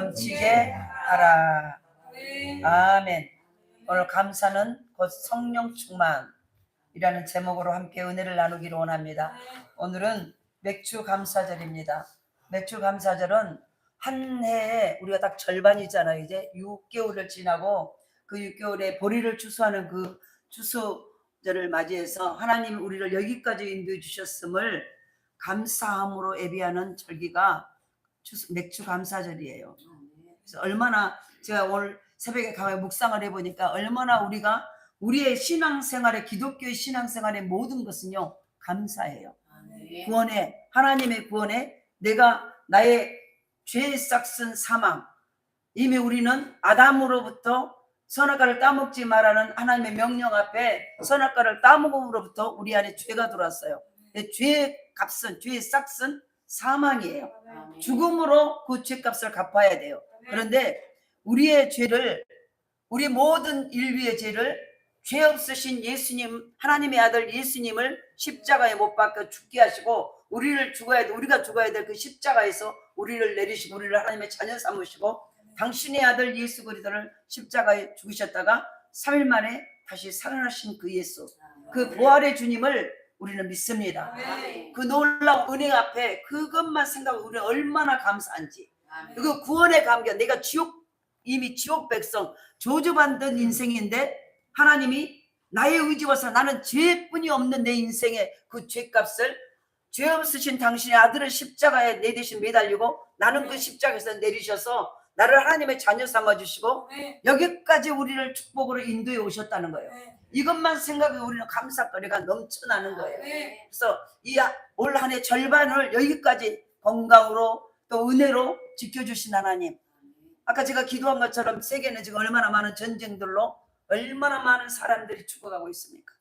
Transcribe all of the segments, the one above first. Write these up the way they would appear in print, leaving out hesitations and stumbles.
넘치게 하라. 아멘. 오늘 감사는 곧 성령 충만이라는 제목으로 함께 은혜를 나누기를 원합니다. 오늘은 맥주 감사절입니다. 맥주 감사절은 한 해에 우리가 딱 절반이잖아요. 이제 6개월을 지나고 그 6개월에 보리를 추수하는 그 추수절을 맞이해서 하나님이 우리를 여기까지 인도해 주셨음을 감사함으로 예비하는 절기가 맥주 감사절이에요. 그래서 얼마나 제가 오늘 새벽에 가만히 묵상을 해보니까 얼마나 우리가 우리의 신앙생활에 기독교의 신앙생활의 모든 것은요 감사해요. 구원에 하나님의 구원에 내가 나의 죄 싹슨 사망 이미 우리는 아담으로부터 선악과를 따먹지 말라는 하나님의 명령 앞에 선악과를 따먹음으로부터 우리 안에 죄가 들어왔어요. 죄의 값은 죄의 싹은 사망이에요. 죽음으로 그 죄값을 갚아야 돼요. 그런데 우리의 죄를 우리 모든 인류의 죄를 죄 없으신 예수님 하나님의 아들 예수님을 십자가에 못 박혀 죽게 하시고 우리가 죽어야 될 그 십자가에서 우리를 내리시고 우리를 하나님의 자녀 삼으시고 당신의 아들 예수 그리스도를 십자가에 죽으셨다가 3일 만에 다시 살아나신 그 예수 그 부활의 주님을 우리는 믿습니다. 그 놀라운 은혜 앞에 그것만 생각하고 우리는 얼마나 감사한지 그 구원의 감격 내가 이미 지옥 백성 저주받은 인생인데 하나님이 나의 의지와서 나는 죄뿐이 없는 내 인생의 그 죄값을 죄 없으신 당신의 아들을 십자가에 내 대신 매달리고 나는 그 십자가에서 내리셔서 나를 하나님의 자녀 삼아주시고 여기까지 우리를 축복으로 인도해 오셨다는 거예요. 이것만 생각해 우리는 감사거리가 넘쳐나는 거예요. 그래서 이 올 한 해 절반을 여기까지 건강으로 또 은혜로 지켜주신 하나님 아까 제가 기도한 것처럼 세계는 지금 얼마나 많은 전쟁들로 얼마나 많은 사람들이 죽어가고 있습니까?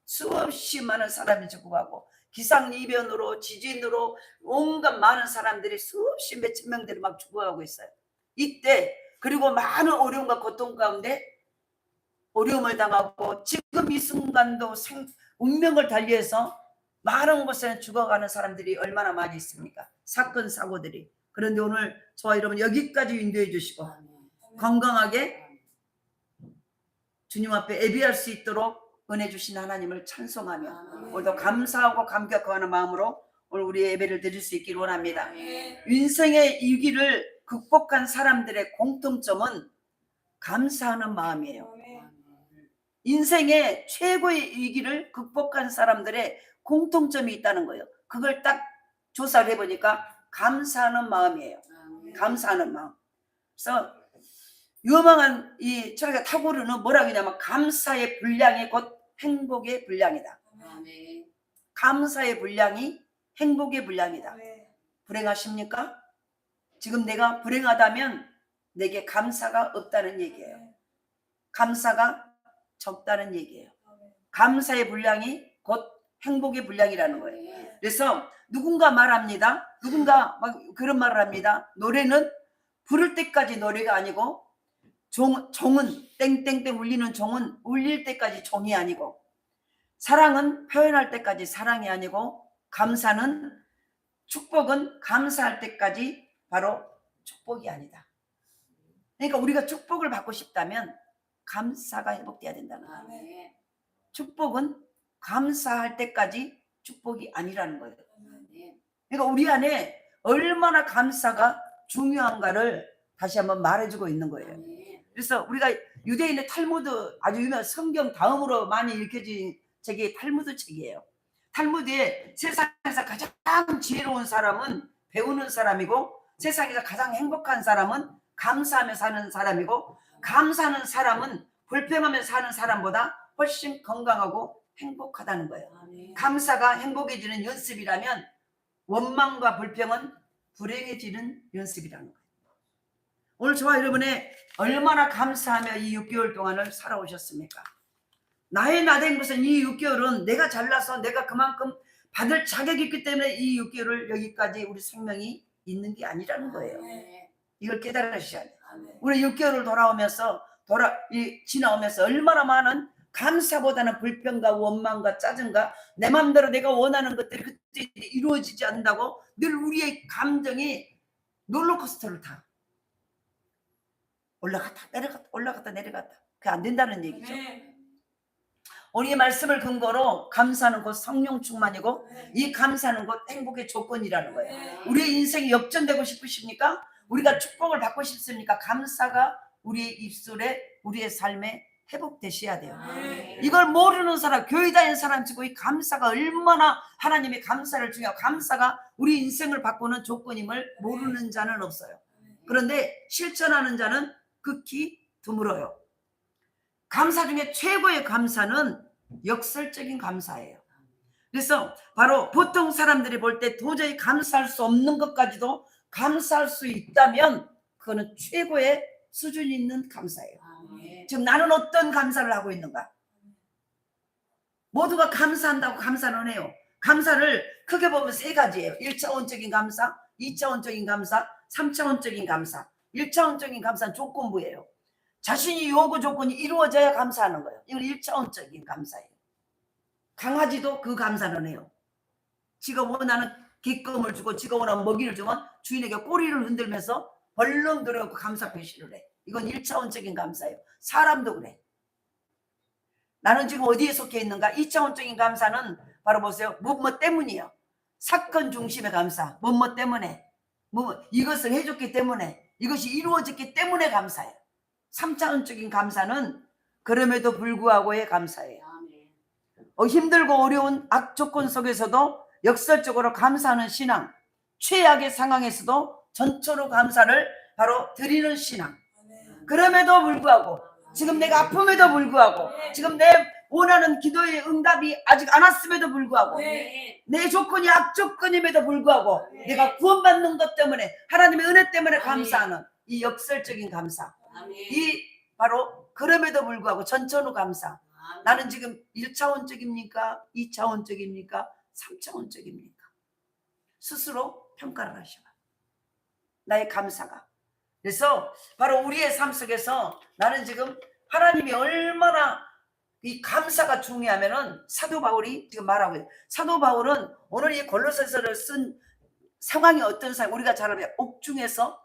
수없이 많은 사람이 죽어가고 기상이변으로 지진으로 온갖 많은 사람들이 수없이 몇천 명들이 막 죽어가고 있어요. 이때 그리고 많은 어려움과 고통 가운데 어려움을 당하고 지금 이 순간도 운명을 달리해서 많은 곳에 죽어가는 사람들이 얼마나 많이 있습니까? 사건 사고들이. 그런데 오늘 저와 여러분 여기까지 인도해 주시고 건강하게 주님 앞에 예비할 수 있도록 은혜 주신 하나님을 찬송하며 오늘도 감사하고 감격하는 마음으로 오늘 우리의 예배를 드릴 수 있기를 원합니다. 인생의 위기를 극복한 사람들의 공통점은 감사하는 마음이에요. 인생의 최고의 위기를 극복한 사람들의 공통점이 있다는 거예요. 그걸 딱 조사를 해보니까 감사하는 마음이에요. 감사하는 마음. 그래서 유망한 이 철학의 타고르는 뭐라고 하냐면 감사의 분량이 곧 행복의 분량이다. 감사의 분량이 행복의 분량이다. 불행하십니까? 지금 내가 불행하다면 내게 감사가 없다는 얘기예요. 감사가 적다는 얘기예요. 감사의 분량이 곧 행복의 분량이라는 거예요. 그래서 누군가 말합니다. 누군가 막 그런 말을 합니다. 노래는 부를 때까지 노래가 아니고 종은 땡땡땡 울리는 종은 울릴 때까지 종이 아니고 사랑은 표현할 때까지 사랑이 아니고 감사는 축복은 감사할 때까지 바로 축복이 아니다. 그러니까 우리가 축복을 받고 싶다면 감사가 회복돼야 된다는 거예요. 축복은 감사할 때까지 축복이 아니라는 거예요. 그러니까 우리 안에 얼마나 감사가 중요한가를 다시 한번 말해주고 있는 거예요. 그래서 우리가 유대인의 탈무드 아주 유명한 성경 다음으로 많이 읽혀진 책이 탈무드 책이에요. 탈무드에 세상에서 가장 지혜로운 사람은 배우는 사람이고 세상에서 가장 행복한 사람은 감사하며 사는 사람이고 감사하는 사람은 불평하며 사는 사람보다 훨씬 건강하고 행복하다는 거예요. 감사가 행복해지는 연습이라면 원망과 불평은 불행해지는 연습이라는 거예요. 오늘 저와 여러분의 얼마나 감사하며 이 6개월 동안을 살아오셨습니까? 나의 나된 것은 이 6개월은 내가 잘나서 내가 그만큼 받을 자격이 있기 때문에 이 6개월을 여기까지 우리 생명이 있는 게 아니라는 거예요. 이걸 깨달으셔야 돼요. 우리 6개월을 지나오면서 얼마나 많은 감사보다는 불평과 원망과 짜증과 내 마음대로 내가 원하는 것들이 그때 이루어지지 않는다고 늘 우리의 감정이 롤러코스터를 타. 올라갔다 내려갔다 올라갔다 내려갔다. 그게 안 된다는 얘기죠. 우리의 말씀을 근거로 감사는 곧 성령 충만이고 이 감사는 곧 행복의 조건이라는 거예요. 우리의 인생이 역전되고 싶으십니까? 우리가 축복을 받고 싶습니까? 감사가 우리의 입술에 우리의 삶에 회복되셔야 돼요. 이걸 모르는 사람, 교회 다니는 사람 치고 이 감사가 얼마나 하나님의 감사를 중요하고 감사가 우리 인생을 바꾸는 조건임을 모르는 자는 없어요. 그런데 실천하는 자는 극히 드물어요. 감사 중에 최고의 감사는 역설적인 감사예요. 그래서 바로 보통 사람들이 볼 때 도저히 감사할 수 없는 것까지도 감사할 수 있다면 그거는 최고의 수준 있는 감사예요. 지금 나는 어떤 감사를 하고 있는가? 모두가 감사한다고 감사는 해요. 감사를 크게 보면 세 가지예요. 1차원적인 감사, 2차원적인 감사, 3차원적인 감사. 1차원적인 감사는 조건부예요. 자신이 요구 조건이 이루어져야 감사하는 거예요. 이건 1차원적인 감사예요. 강아지도 그 감사는 해요. 지가 원하는 객금을 주고 지가 원하는 먹이를 주면 주인에게 꼬리를 흔들면서 벌렁 들어가고 감사 표시를 해. 이건 1차원적인 감사예요. 사람도 그래. 나는 지금 어디에 속해 있는가? 2차원적인 감사는 바로 보세요. 뭐뭐 때문이에요. 사건 중심의 감사. 뭐뭐 때문에. 이것을 해줬기 때문에. 이것이 이루어졌기 때문에 감사해요. 3차원적인 감사는 그럼에도 불구하고의 감사예요. 힘들고 어려운 악조건 속에서도 역설적으로 감사하는 신앙, 최악의 상황에서도 전초로 감사를 바로 드리는 신앙. 그럼에도 불구하고 지금 내가 아픔에도 불구하고 지금 내 원하는 기도의 응답이 아직 안 왔음에도 불구하고 내 조건이 악조건임에도 불구하고 내가 구원받는 것 때문에 하나님의 은혜 때문에 감사하는 이 역설적인 감사, 이 바로 그럼에도 불구하고 전천후 감사. 나는 지금 1차원적입니까? 2차원적입니까? 3차원적입니까? 스스로 평가를 하셔봐. 나의 감사가. 그래서 바로 우리의 삶 속에서 나는 지금 하나님이 얼마나 이 감사가 중요하면은 사도 바울이 지금 말하고 있어요. 사도 바울은 오늘 이 골로새서를 쓴 상황이 어떤 상황, 우리가 잘 알아요. 옥중에서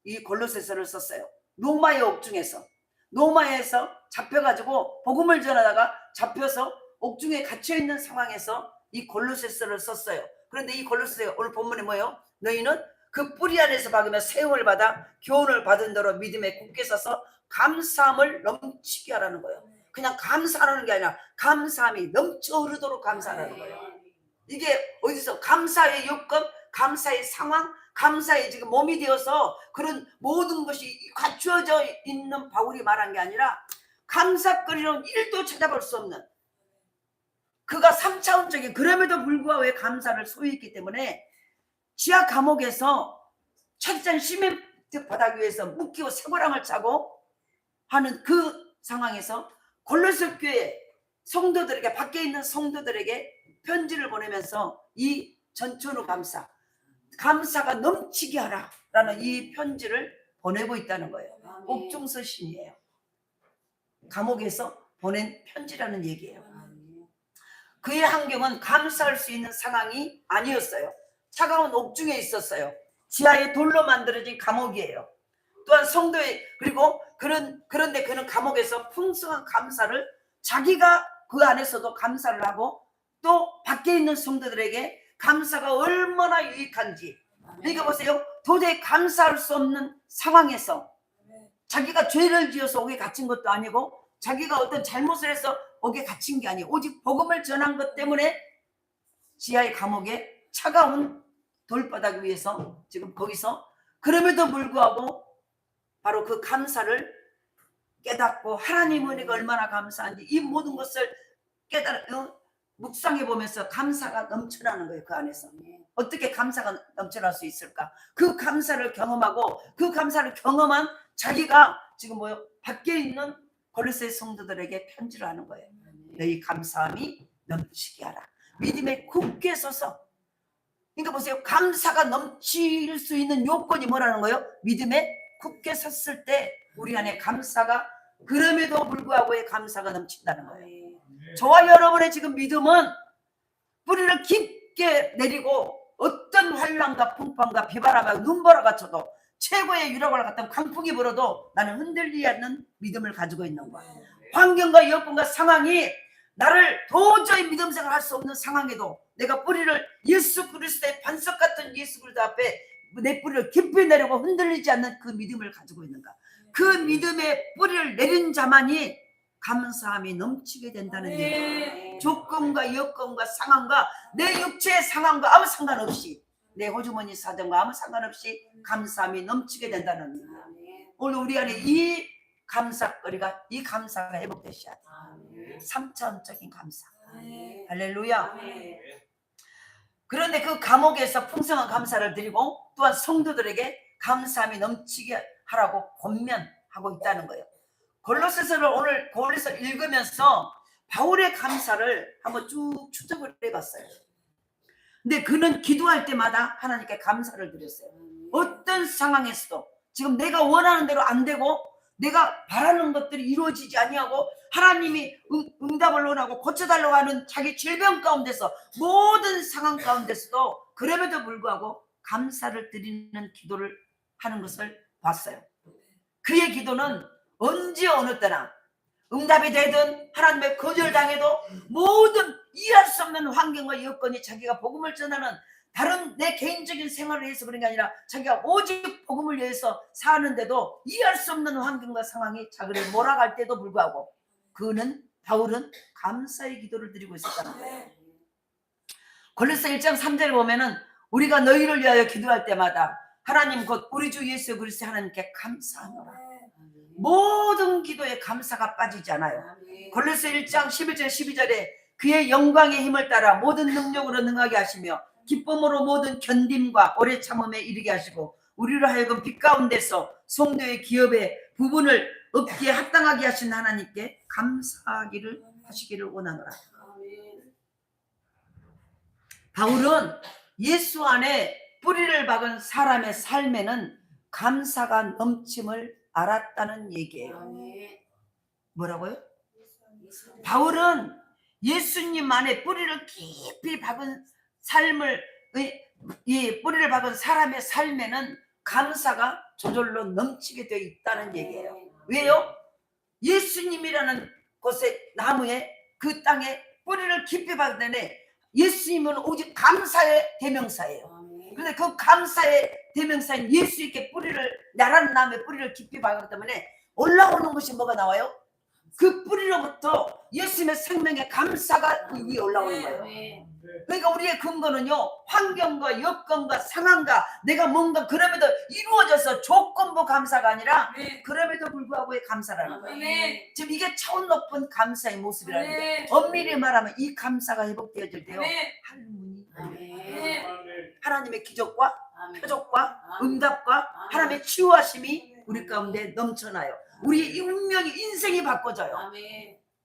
이 골로새서를 썼어요. 로마의 옥중에서. 로마에서 잡혀가지고 복음을 전하다가 잡혀서 옥중에 갇혀있는 상황에서 이 골로새서를 썼어요. 그런데 이 골로새서 오늘 본문이 뭐예요? 너희는 그 뿌리 안에서 박으며 세움을 받아 교훈을 받은 대로 믿음에 굳게 서서 감사함을 넘치게 하라는 거예요. 그냥 감사하는 게 아니라 감사함이 넘쳐 흐르도록 감사하는 거예요. 이게 어디서 감사의 요건, 감사의 상황, 감사의 지금 몸이 되어서 그런 모든 것이 갖추어져 있는 바울이 말한 게 아니라 감사거리는 1도 찾아볼 수 없는 그가 3차원적인 그럼에도 불구하고 감사를 소유했기 때문에 지하 감옥에서 철장 시멘트 바닥 위에서 묶이고 쇠고랑을 차고 하는 그 상황에서 골로새 교회 성도들에게 밖에 있는 성도들에게 편지를 보내면서 이 전천후 감사가 넘치게 하라라는 이 편지를 보내고 있다는 거예요. 옥중서신이에요. 감옥에서 보낸 편지라는 얘기예요. 그의 환경은 감사할 수 있는 상황이 아니었어요. 차가운 옥중에 있었어요. 지하에 돌로 만들어진 감옥이에요. 또한 성도의 그런데 그는 감옥에서 풍성한 감사를 자기가 그 안에서도 감사를 하고 또 밖에 있는 성도들에게 감사가 얼마나 유익한지. 그러니까 보세요. 도저히 감사할 수 없는 상황에서 자기가 죄를 지어서 옥에 갇힌 것도 아니고 자기가 어떤 잘못을 해서 옥에 갇힌 게 아니고 오직 복음을 전한 것 때문에 지하의 감옥에 차가운 돌바닥 위에서 지금 거기서 그럼에도 불구하고 바로 그 감사를 깨닫고 하나님 은혜가 얼마나 감사한지 이 모든 것을 묵상해 보면서 감사가 넘쳐나는 거예요. 그 안에서 어떻게 감사가 넘쳐날 수 있을까? 그 감사를 경험하고 그 감사를 경험한 자기가 지금 밖에 있는 골로새 성도들에게 편지를 하는 거예요. 너희 감사함이 넘치게 하라. 믿음에 굳게 서서. 그러니까 보세요. 감사가 넘칠 수 있는 요건이 뭐라는 거예요? 믿음에 굳게 섰을 때 우리 안에 감사가 그럼에도 불구하고의 감사가 넘친다는 거예요. 저와 여러분의 지금 믿음은 뿌리를 깊게 내리고 어떤 환난과 풍파와 비바람과 눈보라가 쳐도 최고의 유라고를 갖다 강풍이 불어도 나는 흔들리지 않는 믿음을 가지고 있는 거야. 환경과 여건과 상황이 나를 도저히 믿음 생활 할 수 없는 상황에도 내가 뿌리를 예수 그리스도의 반석 같은 예수 그리스도 앞에 내 뿌리를 깊이 내리고 흔들리지 않는 그 믿음을 가지고 있는가. 그 믿음의 뿌리를 내린 자만이 감사함이 넘치게 된다는 얘기예요. 조건과 여건과 상황과 내 육체의 상황과 아무 상관없이 내 호주머니 사정과 아무 상관없이 감사함이 넘치게 된다는 얘기예요. 오늘 우리 안에 이 감사거리가 이 감사가 회복되셔야 돼요. 3차원적인 감사. 할렐루야. 그런데 그 감옥에서 풍성한 감사를 드리고 또한 성도들에게 감사함이 넘치게 하라고 권면하고 있다는 거예요. 골로새서를 오늘 골로새서 읽으면서 바울의 감사를 한번 쭉 추적을 해봤어요. 근데 그는 기도할 때마다 하나님께 감사를 드렸어요. 어떤 상황에서도 지금 내가 원하는 대로 안 되고 내가 바라는 것들이 이루어지지 아니하고 하나님이 응답을 원하고 고쳐달라고 하는 자기 질병 가운데서 모든 상황 가운데서도 그럼에도 불구하고 감사를 드리는 기도를 하는 것을 봤어요. 그의 기도는 언제 어느 때나 응답이 되든 하나님의 거절당해도 모든 이해할 수 없는 환경과 여건이 자기가 복음을 전하는 다른 내 개인적인 생활을 위해서 그런 게 아니라 자기가 오직 복음을 위해서 사는데도 이해할 수 없는 환경과 상황이 자기를 몰아갈 때도 불구하고 바울은 감사의 기도를 드리고 있었다는 거예요. 골로새 1장 3절에 보면은 우리가 너희를 위하여 기도할 때마다 하나님 곧 우리 주 예수 그리스도 하나님께 감사하노라. 모든 기도에 감사가 빠지지 않아요. 골로새 1장 11절 12절에 그의 영광의 힘을 따라 모든 능력으로 능하게 하시며 기쁨으로 모든 견딤과 오래 참음에 이르게 하시고 우리로 하여금 빛 가운데서 성도의 기업의 부분을 얻기에 합당하게 하신 하나님께 감사하기를 하시기를 원하노라. 바울은 예수 안에 뿌리를 박은 사람의 삶에는 감사가 넘침을 알았다는 얘기예요. 뭐라고요? 바울은 예수님 안에 뿌리를 깊이 박은 삶을 뿌리를 박은 사람의 삶에는 감사가 저절로 넘치게 되어 있다는 얘기예요. 왜요? 예수님이라는 곳에 나무에 그 땅에 뿌리를 깊이 박으니 예수님은 오직 감사의 대명사예요. 그런데 그 감사의 대명사인 예수님께 나라는 나무에 뿌리를 깊이 박았기 때문에 올라오는 것이 뭐가 나와요? 그 뿌리로부터 예수님의 생명의 감사가 그 위에 올라오는 거예요. 그러니까 우리의 근거는요, 환경과 여건과 상황과 내가 뭔가 그럼에도 이루어져서 조건부 감사가 아니라 그럼에도 불구하고의 감사라는 거예요. 지금 이게 차원 높은 감사의 모습이라는 거예요. 엄밀히 말하면 이 감사가 회복되어질 때요, 하늘문이 하나님의 기적과 표적과 응답과 하나님의 치유하심이 우리 가운데 넘쳐나요. 우리의 운명이 인생이 바꿔져요.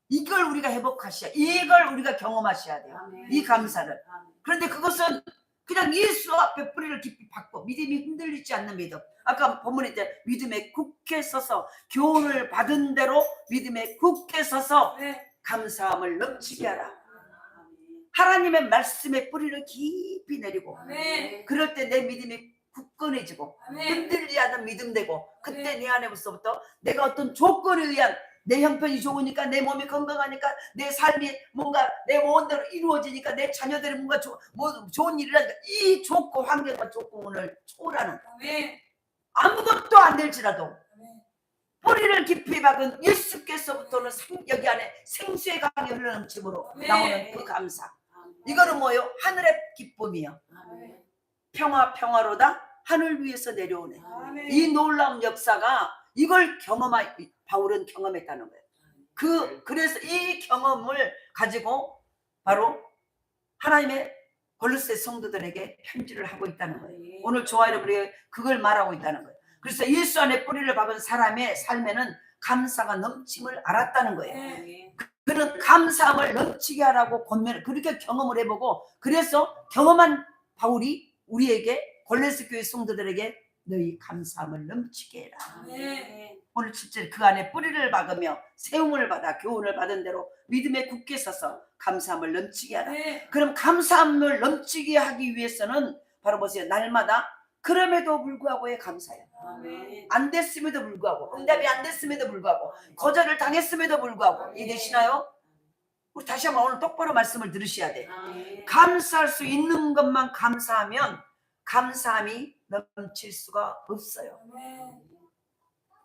이걸 우리가 회복하셔야, 이걸 우리가 경험하셔야 돼요. 이 감사를. 그런데 그것은 그냥 예수 앞에 뿌리를 깊이 박고 믿음이 흔들리지 않는 믿음. 아까 본문에 이제 믿음에 굳게 서서 교훈을 받은 대로 믿음에 굳게 서서 감사함을 넘치게 하라. 하나님의 말씀에 뿌리를 깊이 내리고 그럴 때 내 믿음이 굳건해지고 흔들리지 않는 믿음 되고 그때 내 안에서부터 내가 어떤 조건에 의한 내 형편이 좋으니까 내 몸이 건강하니까 내 삶이 뭔가 내 원대로 이루어지니까 내 자녀들이 뭔가 좋은 일이라니까 이 조건 환경과 조건을 초월하는 아무것도 안 될지라도 뿌리를 깊이 박은 예수께서부터는 여기 안에 생수의 강이 흘러넘침으로 나오는 그 감사. 이거는 뭐예요? 하늘의 기쁨이요. 평화로다 하늘 위에서 내려오네. 이 놀라운 역사가 이걸 바울은 경험했다는 거예요. 그래서 이 경험을 가지고 바로 하나님의 골로새 성도들에게 편지를 하고 있다는 거예요. 오늘 저와 여러분에게 그걸 말하고 있다는 거예요. 그래서 예수 안에 뿌리를 박은 사람의 삶에는 감사가 넘침을 알았다는 거예요. 그는 감사함을 넘치게 하라고 권면을 그렇게 경험을 해보고 그래서 경험한 바울이 우리에게 골로새 교회 성도들에게 너희 감사함을 넘치게 해라. 오늘 7절 그 안에 뿌리를 박으며 세움을 받아 교훈을 받은 대로 믿음에 굳게 서서 감사함을 넘치게 하라. 그럼 감사함을 넘치게 하기 위해서는 바로 보세요. 날마다 그럼에도 불구하고에 감사해요. 아멘. 안 됐음에도 불구하고, 응답이 안 됐음에도 불구하고, 거절을 당했음에도 불구하고. 이해되시나요? 우리 다시 한번 오늘 똑바로 말씀을 들으셔야 돼. 감사할 수 있는 것만 감사하면 감사함이 넘칠 수가 없어요.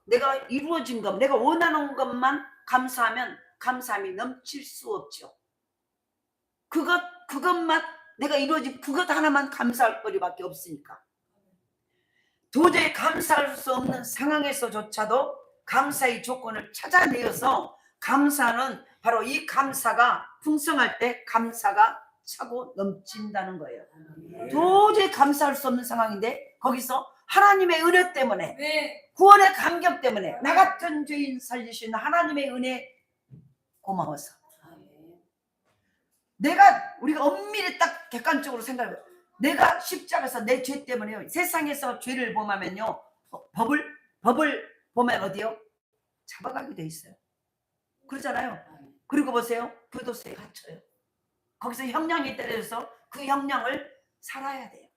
내가 이루어진 것, 내가 원하는 것만 감사하면 감사함이 넘칠 수 없죠. 그것만 내가 이루어진 그것 하나만 감사할 거리밖에 없으니까. 도저히 감사할 수 없는 상황에서조차도 감사의 조건을 찾아내어서 감사는 바로 이 감사가 풍성할 때 감사가 차고 넘친다는 거예요. 도저히 감사할 수 없는 상황인데 거기서 하나님의 은혜 때문에, 구원의 감격 때문에, 나 같은 죄인 살리신 하나님의 은혜 고마워서, 우리가 엄밀히 딱 객관적으로 생각해, 내가 십자가에서 내 죄 때문에요, 세상에서 죄를 범하면요, 법을 보면 어디요? 잡아가게 돼 있어요. 그러잖아요. 그리고 보세요, 교도소에 갇혀요. 거기서 형량이 때려져서 그 형량을 살아야 돼요.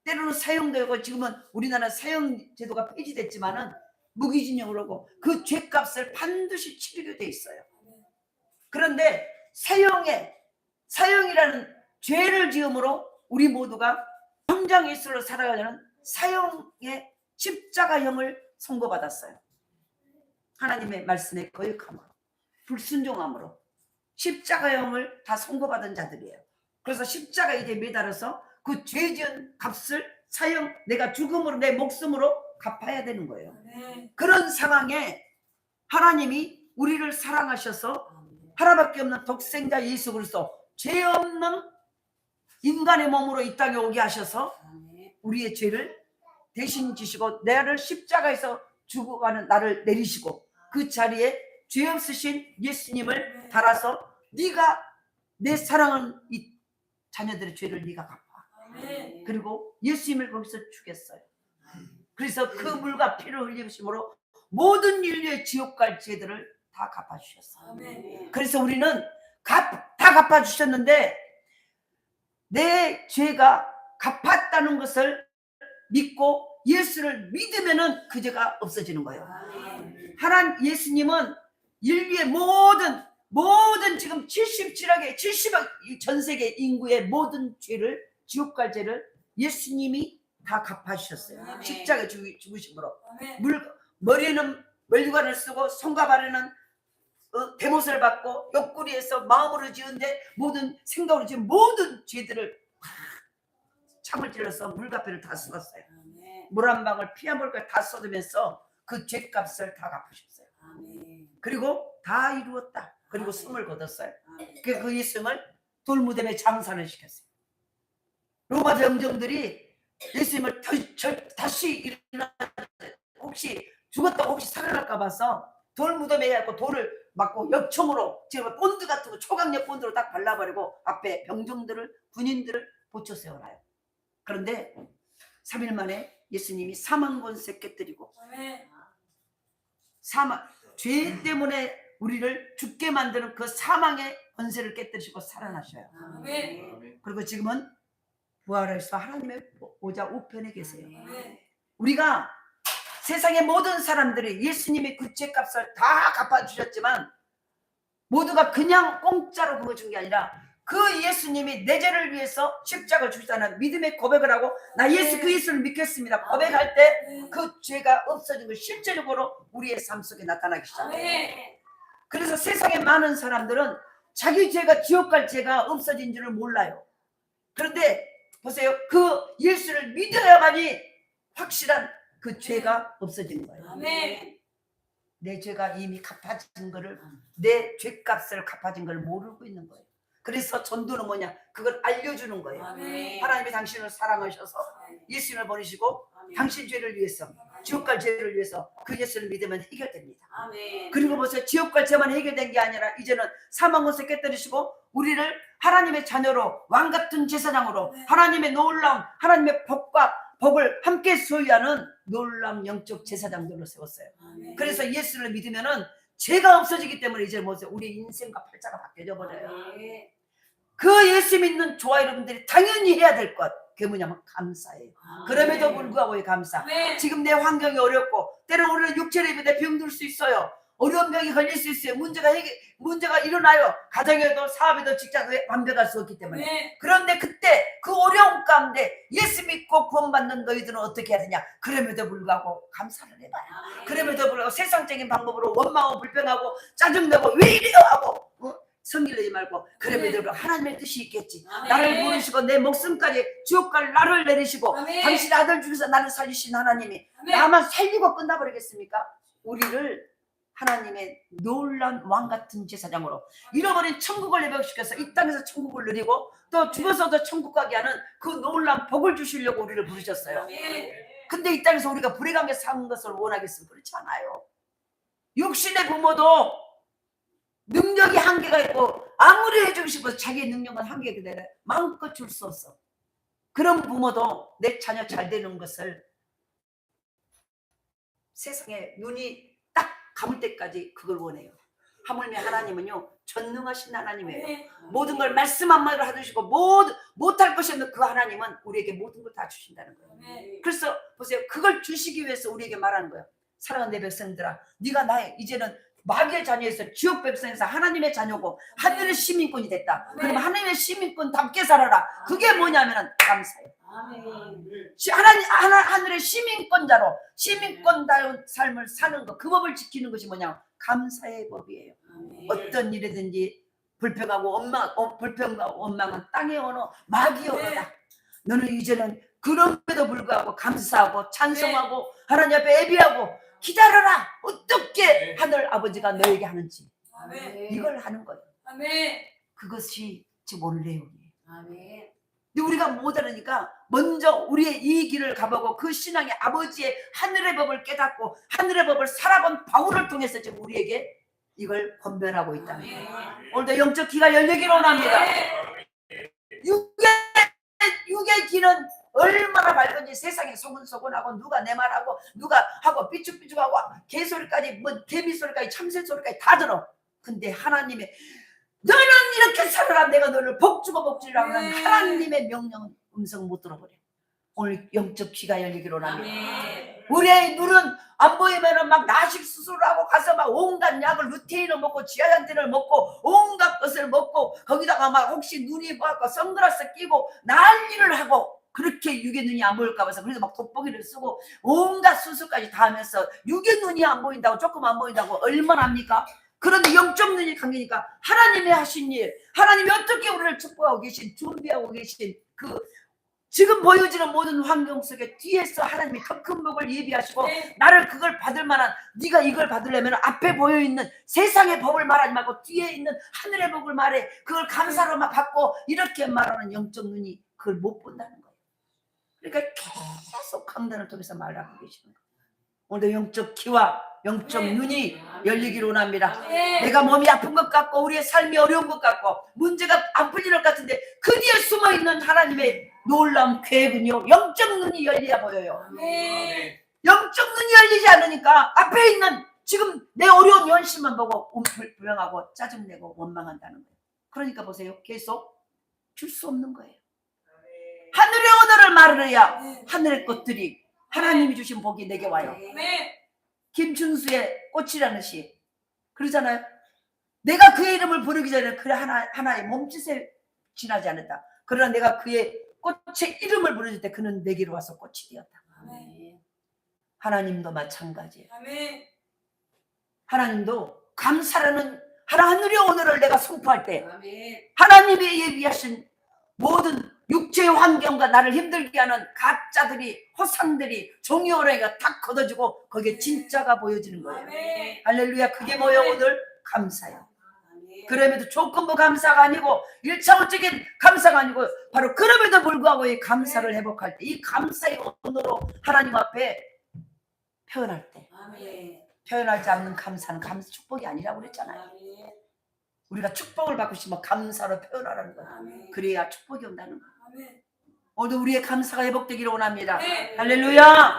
때로는 사형되고, 지금은 우리나라 사형 제도가 폐지됐지만은 무기징역으로 하고 그 죄값을 반드시 치르게 돼 있어요. 그런데 사형이라는 죄를 지음으로 우리 모두가 형장의 일수로 살아가려는 사형의 십자가형을 선고받았어요. 하나님의 말씀에 거역함으로, 불순종함으로 십자가형을 다 선고받은 자들이에요. 그래서 십자가에 이제 매달아서 그 죄 지은 값을 사형, 내가 죽음으로, 내 목숨으로 갚아야 되는 거예요. 그런 상황에 하나님이 우리를 사랑하셔서 하나밖에 없는 독생자 예수 그리스도, 죄 없는 인간의 몸으로 이 땅에 오게 하셔서 우리의 죄를 대신 지시고 나를 십자가에서 죽어가는 나를 내리시고 그 자리에 죄 없으신 예수님을 달아서 네가, 내 사랑하는 이 자녀들의 죄를 네가 갚아. 그리고 예수님을 거기서 죽였어요. 그래서 그 물과 피를 흘리심으로 모든 인류의 지옥 갈 죄들을 다 갚아주셨어요. 그래서 우리는 다 갚아주셨는데 내 죄가 갚았다는 것을 믿고 예수를 믿으면은 그 죄가 없어지는 거예요. 하나님 예수님은 인류의 모든 지금 70억 전 세계 인구의 모든 죄를, 지옥 갈 죄를 예수님이 다 갚아주셨어요. 십자가에 죽으심으로. 머리는 멀리관을 쓰고 손과 발에는 대못을 받고 옆구리에서 마음으로 지은데 모든 생각으로 지은 모든 죄들을 참을 찔러서 물가피를 다 쏟았어요. 물 한 방울 피 한 방울 다 쏟으면서 그 죄값을 다 갚으셨어요. 그리고 다 이루었다. 그리고 숨을 거뒀어요. 그 예수님을 돌무덤에 장사를 시켰어요. 로마 병정들이 예수님을 다시 일어나, 혹시 죽었다고 혹시 살아날까 봐서 돌무덤에 해갖고 돌을 맞고 엽총으로, 지금 본드 같은 거 초강력 본드로 딱 발라버리고 앞에 병정들을, 군인들을 붙여 세워놔요. 그런데 3일 만에 예수님이 사망 권세 깨뜨리고, 죄 때문에 우리를 죽게 만드는 그 사망의 권세를 깨뜨리시고 살아나셔요. 그리고 지금은 부활해서 하나님의 보좌 우편에 계세요. 우리가 세상의 모든 사람들이 예수님의 그 죄값을 다 갚아주셨지만 모두가 그냥 공짜로 그거 준 게 아니라 그 예수님이 내 죄를 위해서 십자가를 주시다는 믿음의 고백을 하고, 나 그 예수를 믿겠습니다 고백할 때 그 죄가 없어진 걸 실제적으로 우리의 삶 속에 나타나기 시작해요. 그래서 세상에 많은 사람들은 자기 죄가, 지옥 갈 죄가 없어진 줄을 몰라요. 그런데 보세요, 그 예수를 믿어야만이 확실한 그 죄가 없어지는 거예요. 내 죄가 이미 갚아진 거를, 내 죄값을 갚아진 걸 모르고 있는 거예요. 그래서 전도는 뭐냐, 그걸 알려주는 거예요. 하나님이 당신을 사랑하셔서 예수님을 보내시고 당신 죄를 위해서, 지옥 갈 죄를 위해서 그 예수를 믿으면 해결됩니다. 그리고 보세요, 지옥 갈 죄만 해결된 게 아니라 이제는 사망 권세 깨뜨리시고 우리를 하나님의 자녀로, 왕 같은 제사장으로, 하나님의 놀라운, 하나님의 복을 함께 소유하는 놀라운 영적 제사장들로 세웠어요. 그래서 예수를 믿으면은 죄가 없어지기 때문에 이제 뭐죠, 우리 인생과 팔자가 바뀌어져 버려요. 그 예수 믿는 저와 여러분들이 당연히 해야 될 것, 그게 뭐냐면 감사예요. 그럼에도 불구하고 이 감사. 지금 내 환경이 어렵고 때로 우리는 육체로 입에 병들 수 있어요. 어려운 병이 걸릴 수 있어요. 문제가 일어나요. 가정에도 사업에도 직장에 완벽할 수 없기 때문에. 그런데 그때 그 어려움 가운데 예수 믿고 구원받는 너희들은 어떻게 해야 되냐? 그럼에도 불구하고 감사를 해봐요. 그럼에도 불구하고 세상적인 방법으로 원망하고 불평하고 짜증내고 왜 이래요 하고 성질 내지 말고 그럼에도 불구하고 하나님의 뜻이 있겠지. 나를 부르시고 내 목숨까지 지옥갈 나를 내리시고 당신 아들 중에서 나를 살리신 하나님이 나만 살리고 끝나버리겠습니까? 우리를 하나님의 놀라운 왕같은 제사장으로 잃어버린 천국을 회복시켜서 이 땅에서 천국을 누리고 또 죽어서도 천국 가게 하는 그 놀라운 복을 주시려고 우리를 부르셨어요. 근데 이 땅에서 우리가 불행하게 사는 것을 원하겠으면 그렇지 않아요. 육신의 부모도 능력이 한계가 있고 아무리 해주고 싶어서 자기의 능력은 한계가 되네. 마음껏 줄 수 없어. 그런 부모도 내 자녀 잘 되는 것을 세상에 눈이 딱 감을 때까지 그걸 원해요. 하물며 하나님은요 전능하신 하나님이에요. 모든 걸 말씀 한마디로 해주시고 못할 것이 없는 그 하나님은 우리에게 모든 걸 다 주신다는 거예요. 그래서 보세요. 그걸 주시기 위해서 우리에게 말하는 거예요. 사랑하는 내 백성들아, 네가 나의 이제는 마귀의 자녀에서 지옥 백성에서 하나님의 자녀고 하늘의 시민권이 됐다. 그러면 하나님의 시민권답게 살아라. 그게 뭐냐면은 감사예요. 하늘의 시민권자로 시민권다운 삶을 사는 것, 그 법을 지키는 것이 뭐냐? 감사의 법이에요. 어떤 일이든지 불평하고 원망은 땅의 언어, 마귀의 언어다. 너는 이제는 그럼에도 불구하고 감사하고 찬송하고 하나님 앞에 예배하고 기다려라. 어떻게 하늘 아버지가 너에게 하는지 이걸 하는 거예요. 그것이 지금 오늘 내용이에요. 근데 우리가 못하니까 먼저 우리의 이 길을 가보고 그 신앙의 아버지의 하늘의 법을 깨닫고 하늘의 법을 살아본 바울을 통해서 지금 우리에게 이걸 권면하고 있다는 거예요. 오늘도 영적 귀가 열리기를 원합니다. 육의 귀는 얼마나 밝은지 세상에 소근소근하고 누가 내 말하고 누가 하고 삐죽삐죽하고 개소리까지 뭐 개미소리까지 참새소리까지 다 들어. 근데 하나님의 너는 이렇게 살아라. 내가 너를 복주고 복주라고 하는 하나님의 명령은 음성 못 들어버려. 오늘 영적 귀가 열리기로 합니다. 우리의 눈은 안 보이면은 막 나식 수술을 하고 가서 막 온갖 약을 루테인을 먹고 지하잔디를 먹고 온갖 것을 먹고 거기다가 막 혹시 눈이 보고 선글라스 끼고 난리를 하고 그렇게 육의 눈이 안 보일까 봐서 그래서 막 돋보기를 쓰고 온갖 수술까지 다 하면서 육의 눈이 안 보인다고 조금 안 보인다고 얼마나 합니까? 그런데 영적 눈이 감기니까 하나님이 하신 일, 하나님이 어떻게 우리를 축복하고 계신, 준비하고 계신 그 지금 보여지는 모든 환경 속에 뒤에서 하나님이 더 큰 복을 예비하시고 나를 그걸 받을 만한, 네가 이걸 받으려면 앞에 보여있는 세상의 법을 말하지 말고 뒤에 있는 하늘의 복을 말해. 그걸 감사로 막 받고 이렇게 말하는 영적 눈이 그걸 못 본다는 거예요. 그러니까 계속 강단을 통해서 말하고 계시는 거예요. 오늘도 영적 귀와 영적 눈이 열리기를 원합니다. 내가 몸이 아픈 것 같고 우리의 삶이 어려운 것 같고 문제가 안 풀릴 것 같은데 그 뒤에 숨어있는 하나님의 놀라운 계획은요 영적 눈이 열려야 보여요. 영적 눈이 열리지 않으니까 앞에 있는 지금 내 어려운 현실만 보고 불평하고 짜증내고 원망한다는 거예요. 그러니까 보세요. 계속 줄 수 없는 거예요. 하늘의 언어를 말해야 하늘의 것들이 하나님이 주신 복이 내게 와요. 김춘수의 꽃이라는 시 그러잖아요. 내가 그의 이름을 부르기 전에 그래 하나의 몸짓에 지나지 않았다. 그러나 내가 그의 꽃의 이름을 부르실 때 그는 내게로 와서 꽃이 되었다. 하나님도 마찬가지예요. 하나님도 감사라는 하늘의 오늘을 내가 선포할 때 하나님이 예비하신 모든 육체의 환경과 나를 힘들게 하는 가짜들이 허상들이 종이오라이가 다 걷어지고 거기에 진짜가 보여지는 거예요. 할렐루야. 그게 뭐예요? 오늘 감사요. 그럼에도 조건부 감사가 아니고 1차원적인 감사가 아니고 바로 그럼에도 불구하고 이 감사를 회복할 때 이 감사의 언어로 하나님 앞에 표현할 때 표현하지 않는 감사는 축복이 아니라고 그랬잖아요. 우리가 축복을 받고 싶으면 감사로 표현하라는 거예요. 그래야 축복이 온다는 거예요. 오늘 우리의 감사가 회복되기를 원합니다. 할렐루야.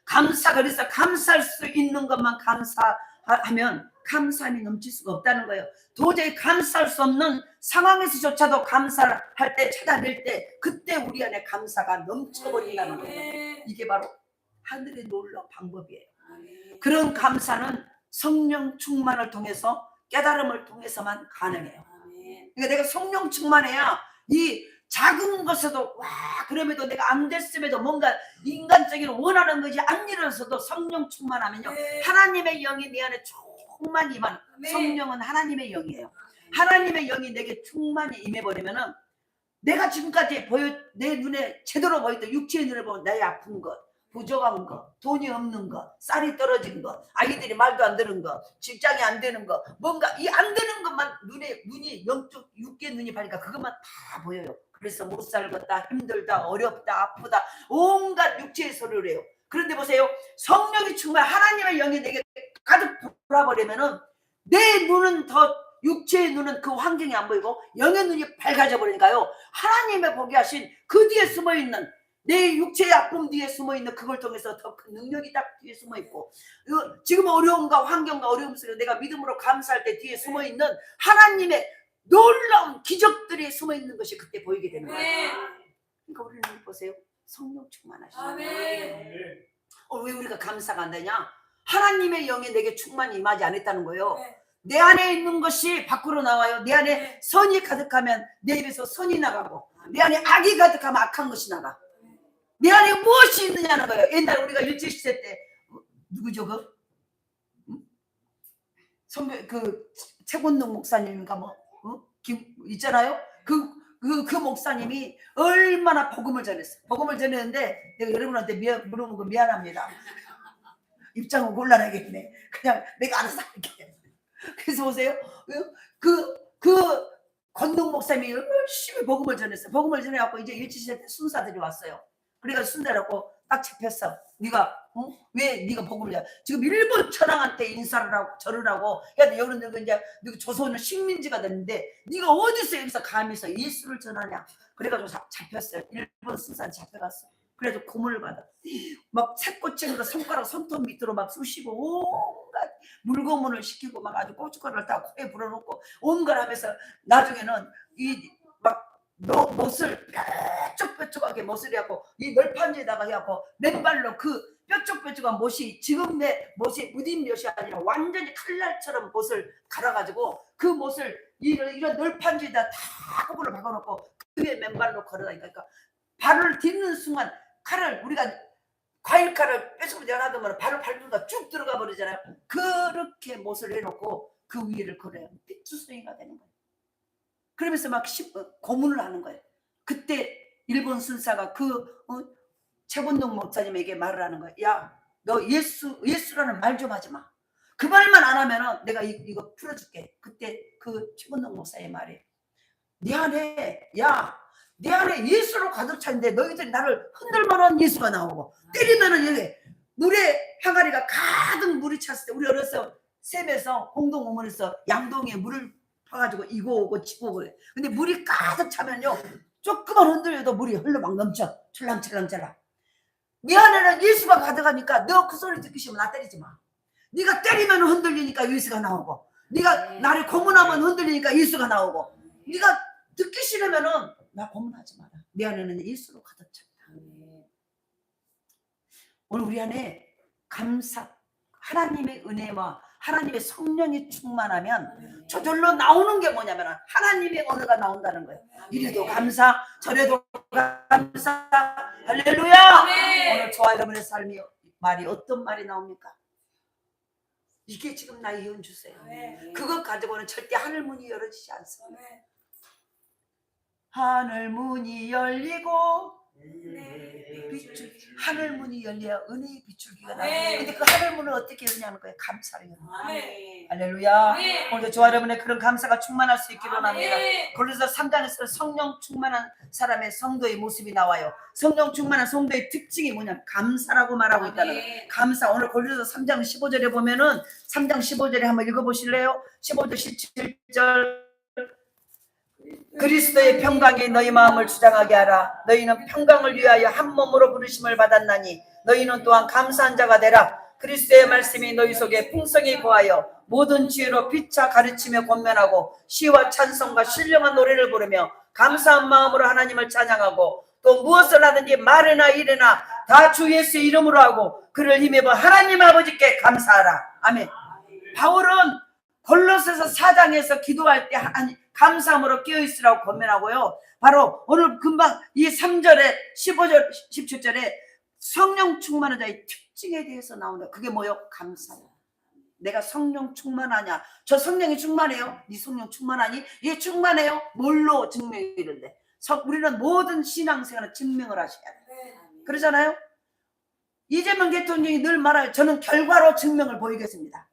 감사가 그래서 감사할 수 있는 것만 감사하면 감사함이 넘칠 수가 없다는 거예요. 도저히 감사할 수 없는 상황에서조차도 감사를 할 때, 찾아낼 때, 그때 우리 안에 감사가 넘쳐버린다는 거예요. 이게 바로 하늘의 놀라운 방법이에요. 그런 감사는 성령 충만을 통해서, 깨달음을 통해서만 가능해요. 그러니까 내가 성령 충만해야 이 작은 것에도 와 그럼에도 내가 안 됐음에도 뭔가 인간적인 원하는 것이 안 일어서도 성령 충만하면요, 하나님의 영이 내 안에 충만히 임하는, 성령은 하나님의 영이에요. 하나님의 영이 내게 충만히 임해버리면은 내가 지금까지 내 눈에 제대로 보였던 육체의 눈을 보면 나의 아픈 것, 부족한 것, 돈이 없는 것, 쌀이 떨어진 것, 아이들이 말도 안 되는 것, 직장이 안 되는 것, 뭔가 이 안 되는 것만 눈이 영적 육계 눈이 봐니까 그것만 다 보여요. 그래서 못 살겠다, 힘들다, 어렵다, 아프다, 온갖 육체의 소리를 해요. 그런데 보세요, 성령이 충만, 하나님의 영이 내게 가득 돌아버리면은 내 눈은 더, 육체의 눈은 그 환경이 안 보이고 영의 눈이 밝아져 버리니까요, 하나님의 보게 하신 그 뒤에 숨어있는, 내 육체의 아픔 뒤에 숨어있는 그걸 통해서 더 큰 능력이 딱 뒤에 숨어있고, 지금 어려움과 환경과 어려움 속에 내가 믿음으로 감사할 때 뒤에 숨어있는 하나님의 놀라운 기적들이 숨어있는 것이 그때 보이게 되는 거예요. 그러니까 우리는 보세요, 성령 충만하시죠. 왜 우리가 감사가 안 되냐? 하나님의 영이 내게 충만히 임하지 않았다는 거예요. 내 안에 있는 것이 밖으로 나와요. 내 안에 선이 가득하면 내 입에서 선이 나가고, 내 안에 악이 가득하면 악한 것이 나가. 내 안에 무엇이 있느냐는 거예요. 옛날 우리가 일제시대 때 누구죠? 그 최곤동 목사님인가 있잖아요. 그 목사님이 얼마나 복음을 전했어요. 복음을 전했는데 내가 여러분한테 물어본 거 미안합니다. 입장은 곤란하겠네. 그냥 내가 알아서 할게. 그래서 보세요, 그 권동 목사님이 열심히 복음을 전했어요. 복음을 전해갖고 이제 일제시대 때 순사들이 왔어요. 그러니까 순대라고 딱 잡혔어. 네가 왜 네가 복음을 해? 지금 일본 천황한테 인사를 하고 절을 하고, 야 여러분 이제 조선은 식민지가 됐는데 네가 어디서 여기서 감해서 예수를 전하냐? 그래가지고 잡혔어요. 일본 순사한테 잡혀갔어. 그래서 고문을 받아. 막 새꼬챙이로 손가락 손톱 밑으로 막 쑤시고 온갖 물고문을 시키고 막 아주 고춧가루를 다 코에 불어넣고 온걸 하면서 나중에는 못을 뾰족뾰족하게 못을 해갖고 이 널판지에다가 해갖고 맨발로 그 뾰족뾰족한 못이, 지금 내 못이 무딘 못이 아니라 완전히 칼날처럼 못을 갈아가지고 그 못을 이런 널판지에다 다 호구를 박아놓고 그 위에 맨발로 걸어다니까, 발을 딛는 순간 칼을, 우리가 과일칼을 뾰족뾰족 하면 발을 밟으니까 쭉 들어가 버리잖아요. 그렇게 못을 해놓고 그 위를 걸어요. 삐투성이가 되는 거예요. 그러면서 막 고문을 하는 거예요. 그때 일본 순사가 최곤동 목사님에게 말을 하는 거예요. 야, 너 예수라는 말 좀 하지 마. 그 말만 안 하면은 내가 이거 풀어줄게. 그때 그 최곤동 목사의 말이, 내 안에 예수로 가득 차는데 너희들이 나를 흔들만한 예수가 나오고, 때리면은 여기 물에 항아리가 가득 물이 찼을 때, 우리 어렸을 때 샘에서 공동 우물에서 양동이에 물을 파가지고 이고 오고 치고 그래. 근데 물이 가득 차면요, 조금만 흔들려도 물이 흘러 막 넘쳐. 철랑철랑철랑. 네 안에는 예수가 가득하니까 너 그 소리 듣기 싫으면 나 때리지 마. 네가 때리면 흔들리니까 예수가 나오고, 네가 나를 고문하면 흔들리니까 예수가 나오고, 네가 듣기 싫으면은 나 고문하지 마라. 네 안에는 예수로 가득 찼다. 오늘 우리 안에 감사, 하나님의 은혜와 하나님의 성령이 충만하면 저절로 나오는 게 뭐냐면 하나님의 언어가 나온다는 거예요. 이래도 감사, 저래도 감사. 할렐루야. 오늘 저와 여러분의 삶이 말이 어떤 말이 나옵니까? 이게 지금 나의 연주세요. 그것 가지고는 절대 하늘 문이 열어지지 않습니다. 하늘 문이 열리고 하늘 문이 열려야 은혜의 비출기가 나와요. 근데 그 하늘 문을 어떻게 열냐는 거예요. 감사를 열어요. 할렐루야. 오늘도 저와 여러분의 그런 감사가 충만할 수 있기를 원합니다. 골로새 3장에서 성령 충만한 사람의 성도의 모습이 나와요. 성령 충만한 성도의 특징이 뭐냐면 감사라고 말하고 있다는 거예요. 감사. 오늘 골로새 3장 15절에 보면은 3장 15절에 한번 읽어보실래요? 15절 17절. 그리스도의 평강이 너희 마음을 주장하게 하라. 너희는 평강을 위하여 한 몸으로 부르심을 받았나니 너희는 또한 감사한 자가 되라. 그리스도의 말씀이 너희 속에 풍성히 거하여 모든 지혜로 피차 가르치며 권면하고 시와 찬송과 신령한 노래를 부르며 감사한 마음으로 하나님을 찬양하고 또 무엇을 하든지 말이나 일이나 다 주 예수의 이름으로 하고 그를 힘입어 하나님 아버지께 감사하라. 아멘. 바울은 골로새서 4장에서 기도할 때 감사함으로 깨어있으라고 권면하고요. 바로 오늘 금방 이 3절에 15절 17절에 성령 충만한 자의 특징에 대해서 나온다. 그게 뭐요? 감사야. 내가 성령 충만하냐? 저 성령이 충만해요? 네 성령 충만하니? 예, 충만해요. 뭘로 증명이 되는데? 우리는 모든 신앙생활은 증명을 하셔야 돼요. 그러잖아요. 이재명 대통령이 늘 말해요. 저는 결과로 증명을 보이겠습니다.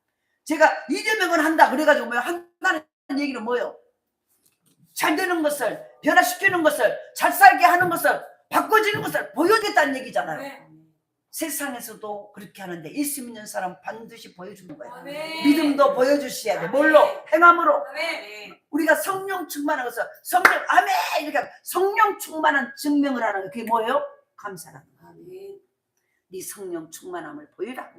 제가 이재명은 한다 그래가지고 뭐 한다는 얘기는 뭐예요? 잘 되는 것을, 변화시키는 것을, 잘 살게 하는 것을, 바꿔지는 것을 보여주겠다는 얘기잖아요. 네. 세상에서도 그렇게 하는데 예수 믿는 사람 반드시 보여주는 거예요. 네. 믿음도 보여주셔야 돼. 뭘로? 행함으로. 네. 우리가 성령 충만한 것을 성령 아멘 이렇게 성령 충만한 증명을 하는 거 그게 뭐예요? 감사라는 거예요. 네 성령 충만함을 보이라.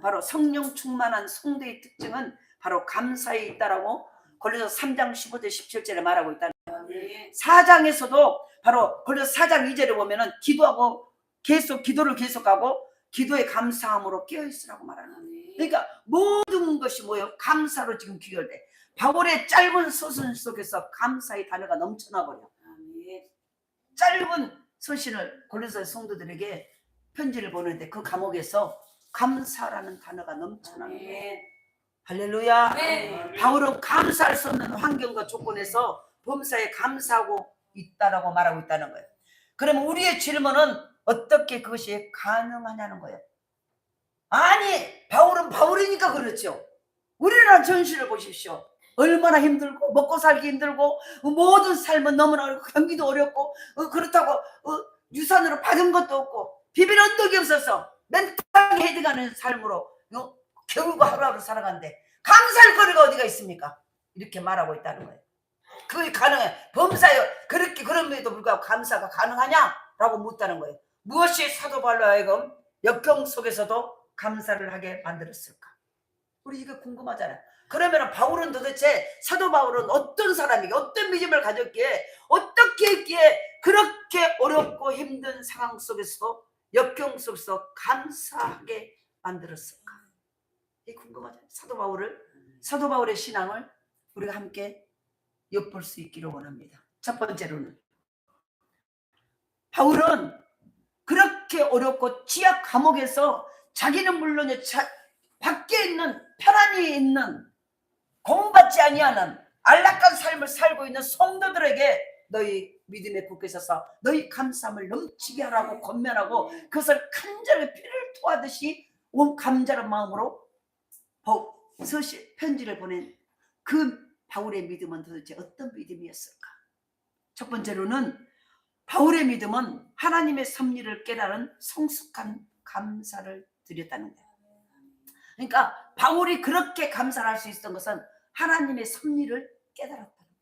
바로 성령 충만한 성도의 특징은 바로 감사에 있다라고 골로새 3장 15절 17절에 말하고 있다는 거예요. 4장에서도 바로 골로새 4장 2절에 보면은 기도하고 기도를 계속하고 기도에 감사함으로 깨어있으라고 말하는 거예요. 그러니까 모든 것이 뭐예요? 감사로 지금 귀결돼. 바울의 짧은 서신 속에서 감사의 단어가 넘쳐나버려. 짧은 서신을 골로새 성도들에게 편지를 보내는데 그 감옥에서 감사라는 단어가 넘쳐나는 거예요. 할렐루야. 네. 바울은 감사할 수 없는 환경과 조건에서 범사에 감사하고 있다라고 말하고 있다는 거예요. 그러면 우리의 질문은 어떻게 그것이 가능하냐는 거예요. 아니 바울은 바울이니까 그렇죠. 우리나라 전시를 보십시오. 얼마나 힘들고 먹고 살기 힘들고 모든 삶은 너무나 어렵고 경기도 어렵고 그렇다고 유산으로 받은 것도 없고 비빌 언덕이 없어서 멘탈이 헤딩하는 삶으로 겨우고 하루하루 살아가는데 감사할 거리가 어디가 있습니까? 이렇게 말하고 있다는 거예요. 그게 가능해. 범사요. 그렇게 그럼에도 불구하고 감사가 가능하냐라고 묻다는 거예요. 무엇이 사도 바울로 하여금 역경 속에서도 감사를 하게 만들었을까? 우리 이거 궁금하잖아요. 그러면 바울은 도대체 사도 바울은 어떤 사람이기에 어떤 믿음을 가졌기에 어떻게 했기에 그렇게 어렵고 힘든 상황 속에서도 역경 속에서 감사하게 만들었을까? 이게 궁금하죠. 사도 바울의 신앙을 우리가 함께 엿볼 수 있기를 원합니다. 첫 번째로는 바울은 그렇게 어렵고 지하 감옥에서 자기는 물론 밖에 있는 편안히 있는 공받지 아니하는 안락한 삶을 살고 있는 성도들에게 너희 믿음에 굳게 서서 너희 감사함을 넘치게 하라고 권면하고 그것을 간절히 피를 토하듯이 온 감자른 마음으로 편지를 보낸 그 바울의 믿음은 도대체 어떤 믿음이었을까? 첫 번째로는 바울의 믿음은 하나님의 섭리를 깨달은 성숙한 감사를 드렸다는 거예요. 그러니까 바울이 그렇게 감사를 할 수 있었던 것은 하나님의 섭리를 깨달았다는 거예요.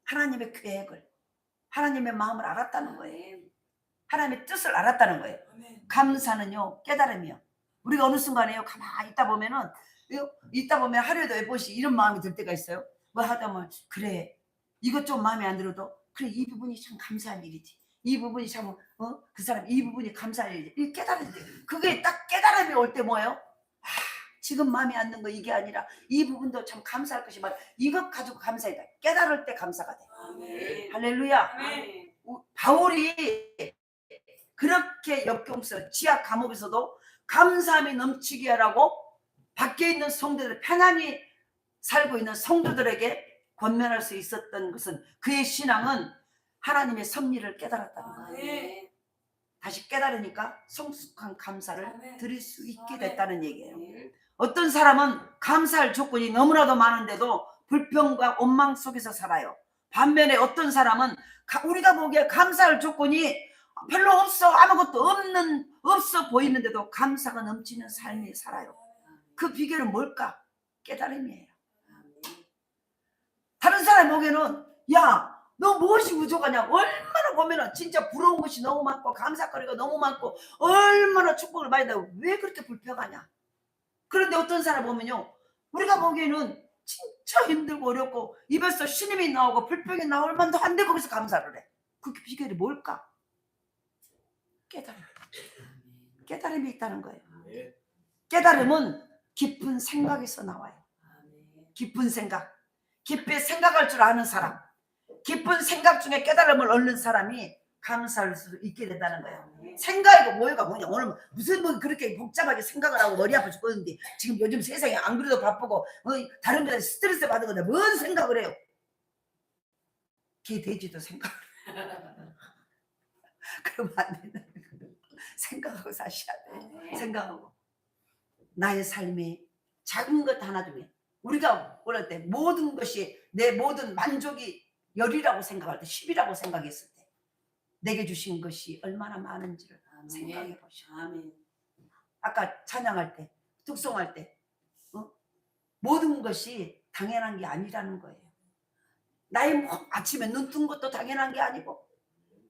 하나님의 계획을, 하나님의 마음을 알았다는 거예요. 하나님의 뜻을 알았다는 거예요. 감사는요, 깨달음이요. 우리가 어느 순간에요, 가만히 있다 보면 하루에도 몇 번씩 이런 마음이 들 때가 있어요. 뭐 하다 보면, 그래, 이것 좀 마음에 안 들어도, 그래, 이 부분이 참 감사한 일이지. 이 부분이 참, 그 사람, 이 부분이 감사한 일이지. 이 깨달음이 돼. 그게 딱 깨달음이 올 때 뭐예요? 지금 마음에 안 드는 거 이게 아니라 이 부분도 참 감사할 것이 많아. 이것 가지고 감사해야 돼. 깨달을 때 감사가 돼. 아멘. 할렐루야. 아멘. 바울이 그렇게 역경스러운 지하 감옥에서도 감사함이 넘치게 하라고 밖에 있는 성도들, 편안히 살고 있는 성도들에게 권면할 수 있었던 것은 그의 신앙은 하나님의 섭리를 깨달았다는 거예요. 다시 깨달으니까 성숙한 감사를 드릴 수 있게 됐다는 얘기예요. 어떤 사람은 감사할 조건이 너무나도 많은데도 불평과 원망 속에서 살아요. 반면에 어떤 사람은 우리가 보기에 감사할 조건이 별로 없어, 아무것도 없어 보이는데도 감사가 넘치는 삶이 살아요. 그 비결은 뭘까? 깨달음이에요. 다른 사람 보기에는 야, 너 무엇이 부족하냐? 얼마나 사람을 보면은 진짜 부러운 것이 너무 많고 감사거리가 너무 많고 얼마나 축복을 많이 받고 왜 그렇게 불평하냐. 그런데 어떤 사람 보면요, 우리가 보기에는 진짜 힘들고 어렵고 입에서 신음이 나오고 불평이 나올 만도 한데 거기서 감사를 해. 그 비결이 뭘까? 깨달음이 있다는 거예요. 깨달음은 깊은 생각에서 나와요. 깊은 생각, 깊이 생각할 줄 아는 사람, 깊은 생각 중에 깨달음을 얻는 사람이 감사할 수 있게 된다는 거예요. 생각이고 뭐가 뭐냐, 오늘 무슨 뭐 그렇게 복잡하게 생각을 하고 머리 아파 죽겠는데 지금 요즘 세상에 안 그래도 바쁘고 다른 데서 스트레스 받은 건데 뭔 생각을 해요. 개 돼지도 생각을 그러면 안 된다. 생각하고 사셔야 돼. 생각하고 나의 삶이 작은 것 하나 중에 우리가 원할 때 모든 것이 내 모든 만족이 10이라고 생각할 때 10이라고 생각했을 때 내게 주신 것이 얼마나 많은지를 생각해 보시오. 아까 찬양할 때 특송할 때 모든 것이 당연한 게 아니라는 거예요. 나의 아침에 눈 뜬 것도 당연한 게 아니고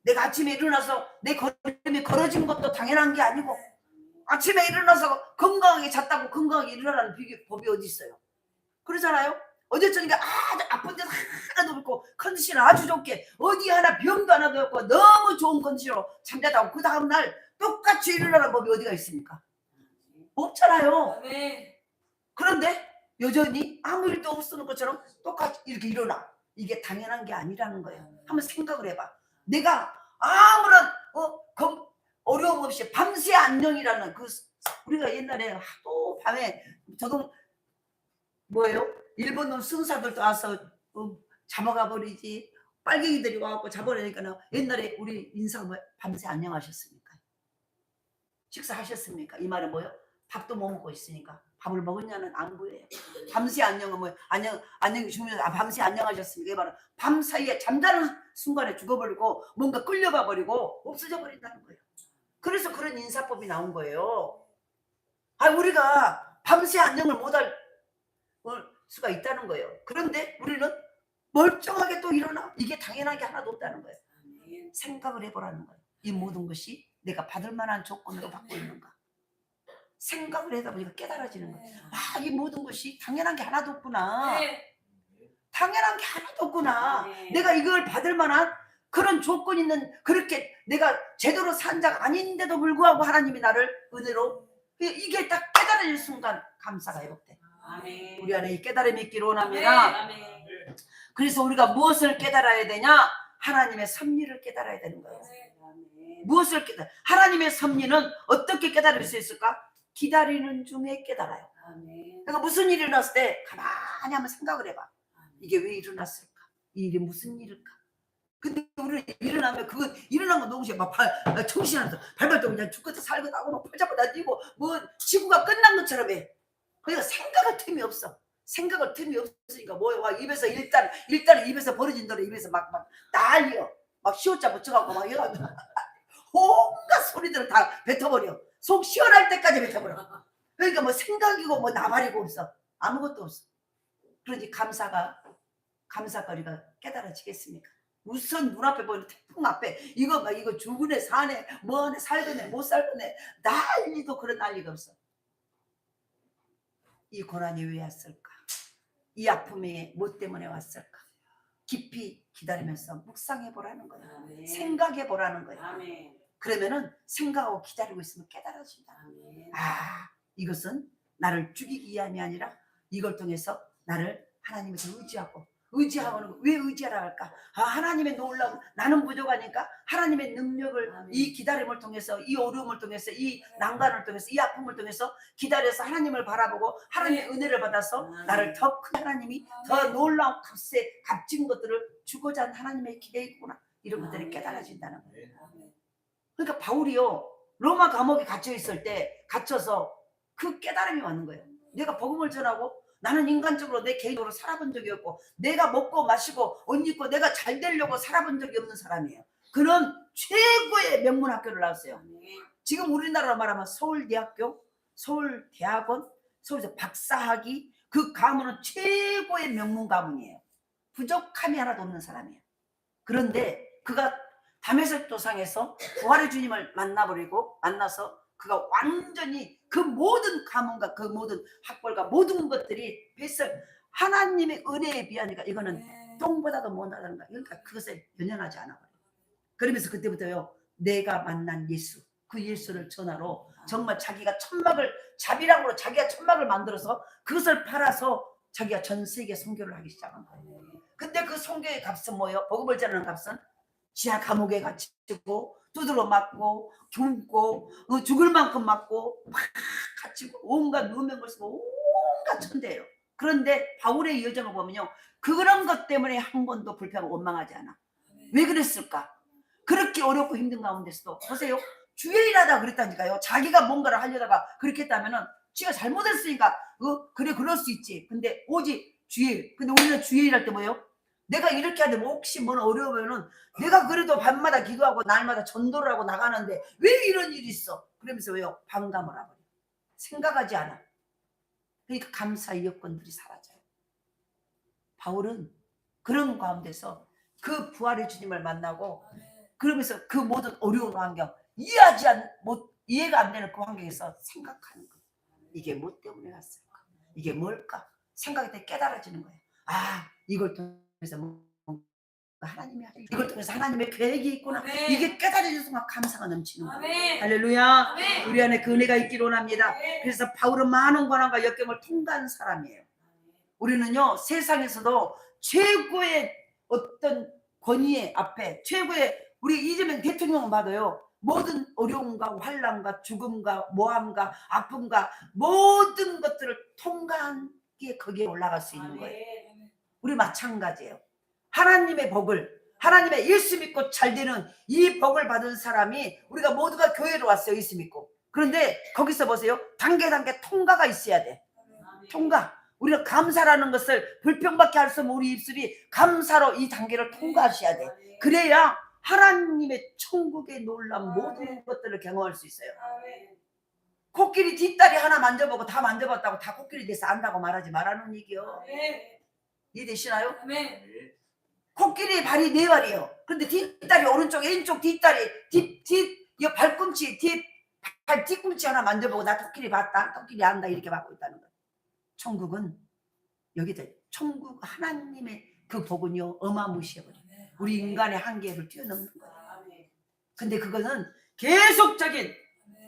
내가 아침에 일어나서 내 걸음이 걸어진 것도 당연한 게 아니고 아침에 일어나서 건강하게 잤다고 건강하게 일어나는 법이 어디 있어요? 그러잖아요. 어제 저녁에 아주 아픈 데서 하나도 없고 컨디션은 아주 좋게 어디 하나 병도 하나도 없고 너무 좋은 컨디션으로 잠자다고 그 다음날 똑같이 일어나는 법이 어디가 있습니까? 없잖아요. 그런데 여전히 아무 일도 없었는 것처럼 똑같이 이렇게 일어나. 이게 당연한 게 아니라는 거예요. 한번 생각을 해봐. 내가 아무런 어려움 없이 밤새 안녕이라는 그 우리가 옛날에 하도 밤에 저도 뭐예요? 일본 놈 승사들도 와서 잡아가 버리지 빨갱이들이 와갖고 잡아내니까 옛날에 우리 인사가 뭐 밤새 안녕하셨습니까? 식사하셨습니까? 이 말은 뭐예요? 밥도 못 먹고 있으니까 밥을 먹었냐는 안구예요. 밤새 안녕은 뭐 안녕히 주무셔서 밤새 안녕하셨습니까? 이 말은 밤 사이에 잠자는 순간에 죽어버리고 뭔가 끌려가 버리고 없어져 버린다는 거예요. 그래서 그런 인사법이 나온 거예요. 우리가 밤새 안녕을 못할 수가 있다는 거예요. 그런데 우리는 멀쩡하게 또 일어나. 이게 당연한 게 하나도 없다는 거예요. 생각을 해보라는 거예요. 이 모든 것이 내가 받을 만한 조건으로 받고 있는가. 생각을 하다 보니까 깨달아지는 거예요. 이 모든 것이 당연한 게 하나도 없구나. 당연한 게 하나도 없구나. 내가 이걸 받을 만한 그런 조건 있는 그렇게 내가 제대로 산 자가 아닌데도 불구하고 하나님이 나를 은혜로 이게 딱 깨달아질 순간 감사가 회복돼. 우리 안에 이 깨달음이 있기를 원합니다. 그래서 우리가 무엇을 깨달아야 되냐? 하나님의 섭리를 깨달아야 되는 거예요. 무엇을 깨달아? 하나님의 섭리는 어떻게 깨달을 수 있을까? 기다리는 중에 깨달아요. 그러니까 무슨 일이 일어났을 때 가만히 한번 생각을 해봐. 이게 왜 일어났을까? 이 일이 무슨 일일까? 근데 우리는 일어나면 그거 일어난 거 너무 막 정신없어. 발발도 그냥 죽겠다 살겠다 하고 막 팔잡고 다니고 뭐 지구가 끝난 것처럼 해. 그러니까 생각할 틈이 없어. 생각할 틈이 없으니까 뭐야? 입에서 일단 입에서 벌어진 노래 입에서 막 난리여. 막 시옷자 붙여갖고 막 해가지고 온갖 소리들을 다 뱉어버려. 속 시원할 때까지 뱉어버려. 그러니까 뭐 생각이고 뭐 나발이고 없어. 아무것도 없어. 그러니 감사거리가 깨달아지겠습니까? 우선 눈앞에 보이는 태풍 앞에 이거 죽으네 사네 뭐하네 살거네 못 살거네 난리도 그런 난리가 없어. 이 고난이 왜 왔을까? 이 아픔이 뭐 때문에 왔을까? 깊이 기다리면서 묵상해 보라는 거야. 생각해 보라는 거야. 그러면은 생각하고 기다리고 있으면 깨달아진다. 이것은 나를 죽이기 위함이 아니라 이걸 통해서 나를 하나님에서 의지하고는 왜 의지하라 할까? 하나님의 놀라운 나는 부족하니까 하나님의 능력을 이 기다림을 통해서 이 어려움을 통해서 이 난관을 통해서 이 아픔을 통해서 기다려서 하나님을 바라보고 하나님의 은혜를 받아서 나를 더 큰 하나님이 더 놀라운 값진 것들을 주고자 하는 하나님의 계획이구나. 이런 것들이 깨달아진다는 거예요. 그러니까 바울이요 로마 감옥에 갇혀 있을 때 갇혀서 그 깨달음이 왔는 거예요. 내가 복음을 전하고 나는 인간적으로 내 개인적으로 살아본 적이 없고 내가 먹고 마시고 옷 입고 내가 잘 되려고 살아본 적이 없는 사람이에요. 그런 최고의 명문 학교를 나왔어요. 지금 우리나라로 말하면 서울대학교, 서울대학원, 서울에서 박사학위 그 가문은 최고의 명문 가문이에요. 부족함이 하나도 없는 사람이에요. 그런데 그가 다메섹 도상에서 부활의 주님을 만나서 그가 완전히 그 모든 가문과 그 모든 학벌과 모든 것들이 뱃을 하나님의 은혜에 비하니까 이거는 똥보다도 못하다는 거야. 그러니까 그것에 연연하지 않아 버려. 그러면서 그때부터요, 내가 만난 예수, 그 예수를 전하러 정말 자기가 자비랑으로 자기가 천막을 만들어서 그것을 팔아서 자기가 전 세계 선교를 하기 시작한 거예요. 근데 그 선교의 값은 뭐예요? 복음을 전하는 값은 지하 감옥에 갇히고 두드러 맞고 굶고 죽을 만큼 맞고 막 갇히고 온갖 누명을 쓰고 온갖 천대예요. 그런데 바울의 여정을 보면요, 그런 것 때문에 한 번도 불평하고 원망하지 않아. 왜 그랬을까? 그렇게 어렵고 힘든 가운데서도 보세요, 주의 일하다 그랬다니까요. 자기가 뭔가를 하려다가 그렇게 했다면은 지가 잘못했으니까 그래 그럴 수 있지. 근데 오직 주의 일. 근데 우리는 주의 일할 때 뭐예요? 내가 이렇게 하는데 뭐 혹시 뭐 어려우면은 내가 그래도 밤마다 기도하고 날마다 전도를 하고 나가는데 왜 이런 일이 있어? 그러면서 왜요? 반감을 하고 생각하지 않아. 그러니까 감사의 여건들이 사라져요. 바울은 그런 가운데서 그 부활의 주님을 만나고 그러면서 그 모든 어려운 환경, 이해가 안 되는 그 환경에서 생각하는 거예요. 이게 뭐 때문에 왔을까? 이게 뭘까? 생각이 때 깨달아지는 거예요. 아, 이걸 통해서 하나님이 이걸 통해서 하나님의 계획이 있구나. 아멘. 이게 깨달아지는 순간 감사가 넘치는 거예요. 아멘. 할렐루야. 아멘. 우리 안에 그 은혜가 있기를 원합니다. 아멘. 그래서 바울은 많은 고난과 역경을 통과한 사람이에요. 우리는요, 세상에서도 최고의 어떤 권위의 앞에 우리 이재명 대통령을 봐도요, 모든 어려움과 환난과 죽음과 모함과 아픔과 모든 것들을 통과한 게 거기에 올라갈 수 있는 거예요. 우리 마찬가지예요. 하나님의 복을, 하나님의 예수 믿고 잘 되는 이 복을 받은 사람이, 우리가 모두가 교회로 왔어요, 예수 믿고. 그런데 거기서 보세요, 단계 통과가 있어야 돼. 통과. 우리가 감사라는 것을 불평밖에 할 수 없는 우리 입술이 감사로 이 단계를 통과하셔야 돼. 그래야 하나님의 천국의 놀라운 모든 것들을 경험할 수 있어요. 코끼리 뒷다리 하나 만져보고 다 만져봤다고 다 코끼리 돼서 안다고 말하지 말라는 얘기요. 이해되시나요? 코끼리 발이 4발이에요. 근데 뒷다리 오른쪽 왼쪽 뒷다리 이 발꿈치 발 뒤꿈치 하나 만져보고 나 코끼리 봤다, 코끼리 안다, 이렇게 받고 있다는 거예요. 천국은 여기들, 천국 하나님의 그 복은요, 어마무시해버려요. 우리 인간의 한계를 뛰어넘는 거예요. 근데 그거는 계속적인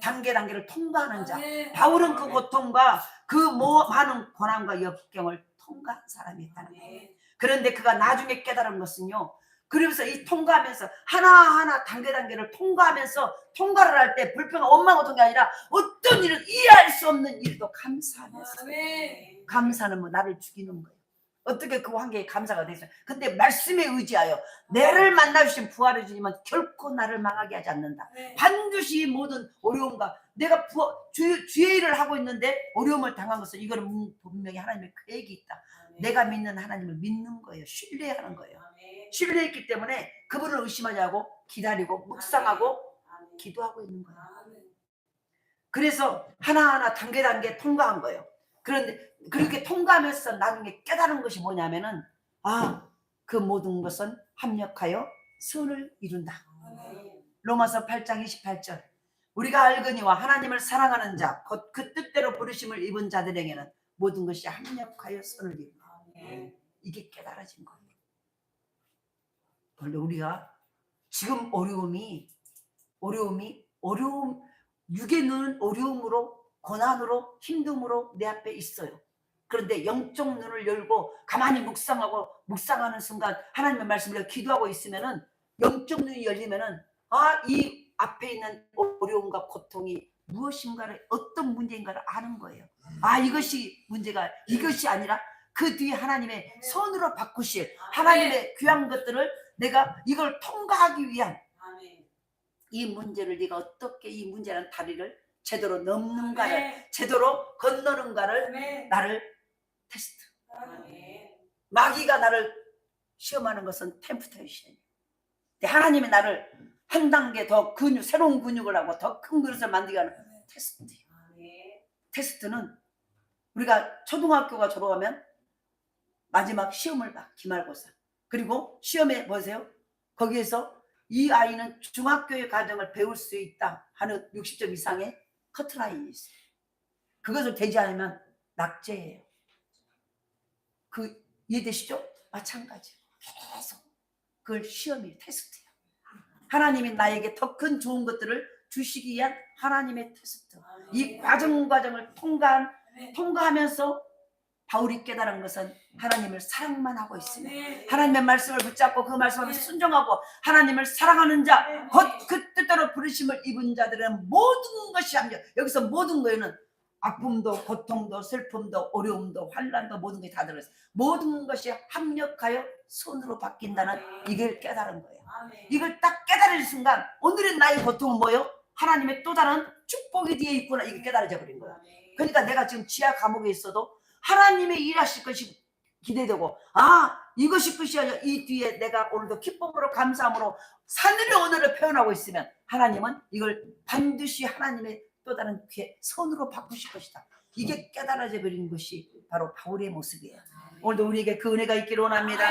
단계를 통과하는 자. 바울은 그 고통과 그 많은 고난과 역경을 통과한 사람이었다는 거예요. 그런데 그가 나중에 깨달은 것은요, 그러면서 이 통과하면서 하나하나 단계를 통과하면서 통과를 할 때 불평, 원망, 고통이 아니라 어떤 일은 이해할 수 없는 일도 감사하면서, 감사는 뭐 나를 죽이는 거예요. 어떻게 그 환경에 감사가 되겠어요? 근데 말씀에 의지하여 내를 만나주신 부활의 주님은 결코 나를 망하게 하지 않는다. 반드시 모든 어려움과 내가 주의 일을 하고 있는데 어려움을 당한 것은 이거는 분명히 하나님의 계획이 있다. 내가 믿는 하나님을 믿는 거예요. 신뢰하는 거예요. 신뢰했기 때문에 그분을 의심하지 않고 기다리고 묵상하고 기도하고 있는 거예요. 그래서 하나하나 단계 통과한 거예요. 그런데 그렇게 통과하면서 나중에 깨달은 것이 뭐냐면은, 그 모든 것은 합력하여 선을 이룬다. 로마서 8장 28절. 우리가 알거니와 하나님을 사랑하는 자, 곧 그 뜻대로 부르심을 입은 자들에게는 모든 것이 합력하여 선을 이룬다. 이게 깨달아진 거예요. 원래 우리가 지금 육의 눈은 어려움으로, 고난으로, 힘듦으로 내 앞에 있어요. 그런데 영적 눈을 열고 가만히 묵상하는 순간 하나님의 말씀을 기도하고 있으면은, 영적 눈이 열리면은 이 앞에 있는 어려움과 고통이 무엇인가를, 어떤 문제인가를 아는 거예요. 이것이 문제가, 이것이 아니라 그 뒤에 하나님의 선으로 바꾸실 하나님의 귀한 것들을 내가 이걸 통과하기 위한 이 문제를 네가 어떻게 이 문제라는 다리를 제대로 넘는가를, 제대로 건너는가를 나를 테스트. 마귀가 나를 시험하는 것은 템프테이션이에요. 하나님이 나를 한 단계 더 새로운 근육을 하고 더 큰 그릇을 만들게 하는 테스트예요. 테스트는 우리가 초등학교가 졸업하면 마지막 시험을 봐, 기말고사. 그리고 시험에 보세요, 거기에서 이 아이는 중학교의 과정을 배울 수 있다 하는 60점 이상의 커트라인이 있어요. 그것을 되지 않으면 낙제예요. 이해되시죠? 마찬가지예요. 계속 그걸 시험이 테스트예요. 하나님이 나에게 더 큰 좋은 것들을 주시기 위한 하나님의 테스트. 이 과정을 통과하면서 바울이 깨달은 것은 하나님을 사랑만 하고 있으면, 하나님의 말씀을 붙잡고 그 말씀을 순종하고 하나님을 사랑하는 자, 곧 그 뜻대로 부르심을 입은 자들은 모든 것이 합력. 여기서 모든 거에는 아픔도 고통도 슬픔도 어려움도 환난도 모든 게 다 들어있어요. 모든 것이 합력하여 손으로 바뀐다는 이걸 깨달은 거예요. 이걸 딱 깨달은 순간 오늘의 나의 고통은 뭐예요? 하나님의 또 다른 축복이 뒤에 있구나, 이게 깨달아져 버린 거예요. 그러니까 내가 지금 지하 감옥에 있어도 하나님의 일하실 것이 기대되고, 이것이 끝이 아니라 이 뒤에 내가 오늘도 기쁨으로 감사함으로 하늘의 언어를 표현하고 있으면 하나님은 이걸 반드시 하나님의 또 다른 손으로 바꾸실 것이다. 이게 깨달아져 버린 것이 바로 바울의 모습이에요. 오늘도 우리에게 그 은혜가 있기를 원합니다.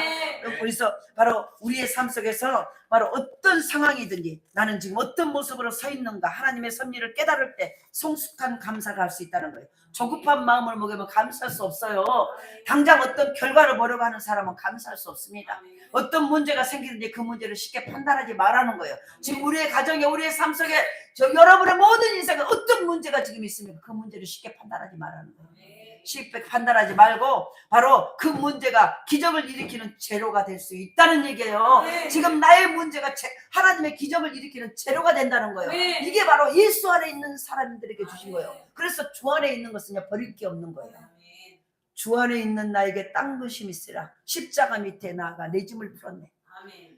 그래서 바로 우리의 삶 속에서 바로 어떤 상황이든지 나는 지금 어떤 모습으로 서 있는가, 하나님의 섭리를 깨달을 때 성숙한 감사가 할 수 있다는 거예요. 조급한 마음을 먹으면 감사할 수 없어요. 당장 어떤 결과를 보려고 하는 사람은 감사할 수 없습니다. 어떤 문제가 생기는지 그 문제를 쉽게 판단하지 말라는 거예요. 지금 우리의 가정에, 우리의 삶 속에 여러분의 모든 인생에 어떤 문제가 지금 있으면 그 문제를 쉽게 판단하지 말라는 거예요. 쉽게 판단하지 말고 바로 그 문제가 기적을 일으키는 재료가 될 수 있다는 얘기예요. 지금 나의 문제가 하나님의 기적을 일으키는 재료가 된다는 거예요. 이게 바로 예수 안에 있는 사람들에게 주신 거예요. 그래서 주 안에 있는 것은 버릴 게 없는 거예요. 주 안에 있는 나에게 딴 것이 있으라. 십자가 밑에 나아가 내 짐을 풀었네.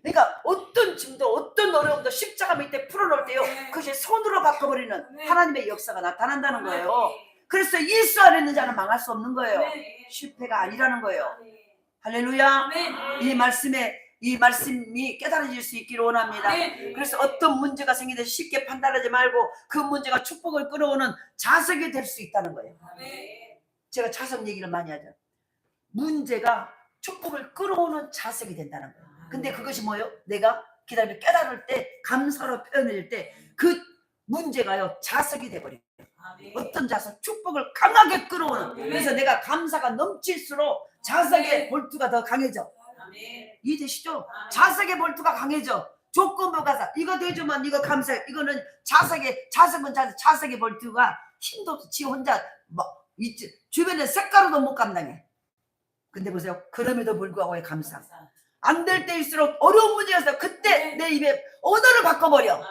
그러니까 어떤 짐도 어떤 어려움도 십자가 밑에 풀어놓을 때요, 그것이 손으로 바꿔버리는 하나님의 역사가 나타난다는 거예요. 그래서 예수 안에 있는 자는 망할 수 없는 거예요. 실패가 아니라는 거예요. 할렐루야. 이 말씀이 깨달아질 수 있기를 원합니다. 그래서 어떤 문제가 생기듯 쉽게 판단하지 말고 그 문제가 축복을 끌어오는 자석이 될 수 있다는 거예요. 제가 자석 얘기를 많이 하죠. 문제가 축복을 끌어오는 자석이 된다는 거예요. 근데 그것이 뭐예요? 내가 기다리며 깨달을 때, 감사로 표현할 때 그 문제가요 자석이 돼버려요. 어떤 자석? 축복을 강하게 끌어오는. 그래서 내가 감사가 넘칠수록 자석의 볼트가 더 강해져. 이해되시죠? 자석의 볼트가 강해져. 조건부가 이거 되지만 이거 감사해. 이거는 자석의 볼트가 힘도 없어. 지 혼자 주변에 색깔로도 못 감당해. 근데 보세요. 그럼에도 불구하고 감사. 안 될 때일수록 어려운 문제여서 그때 내 입에 언어를 바꿔버려.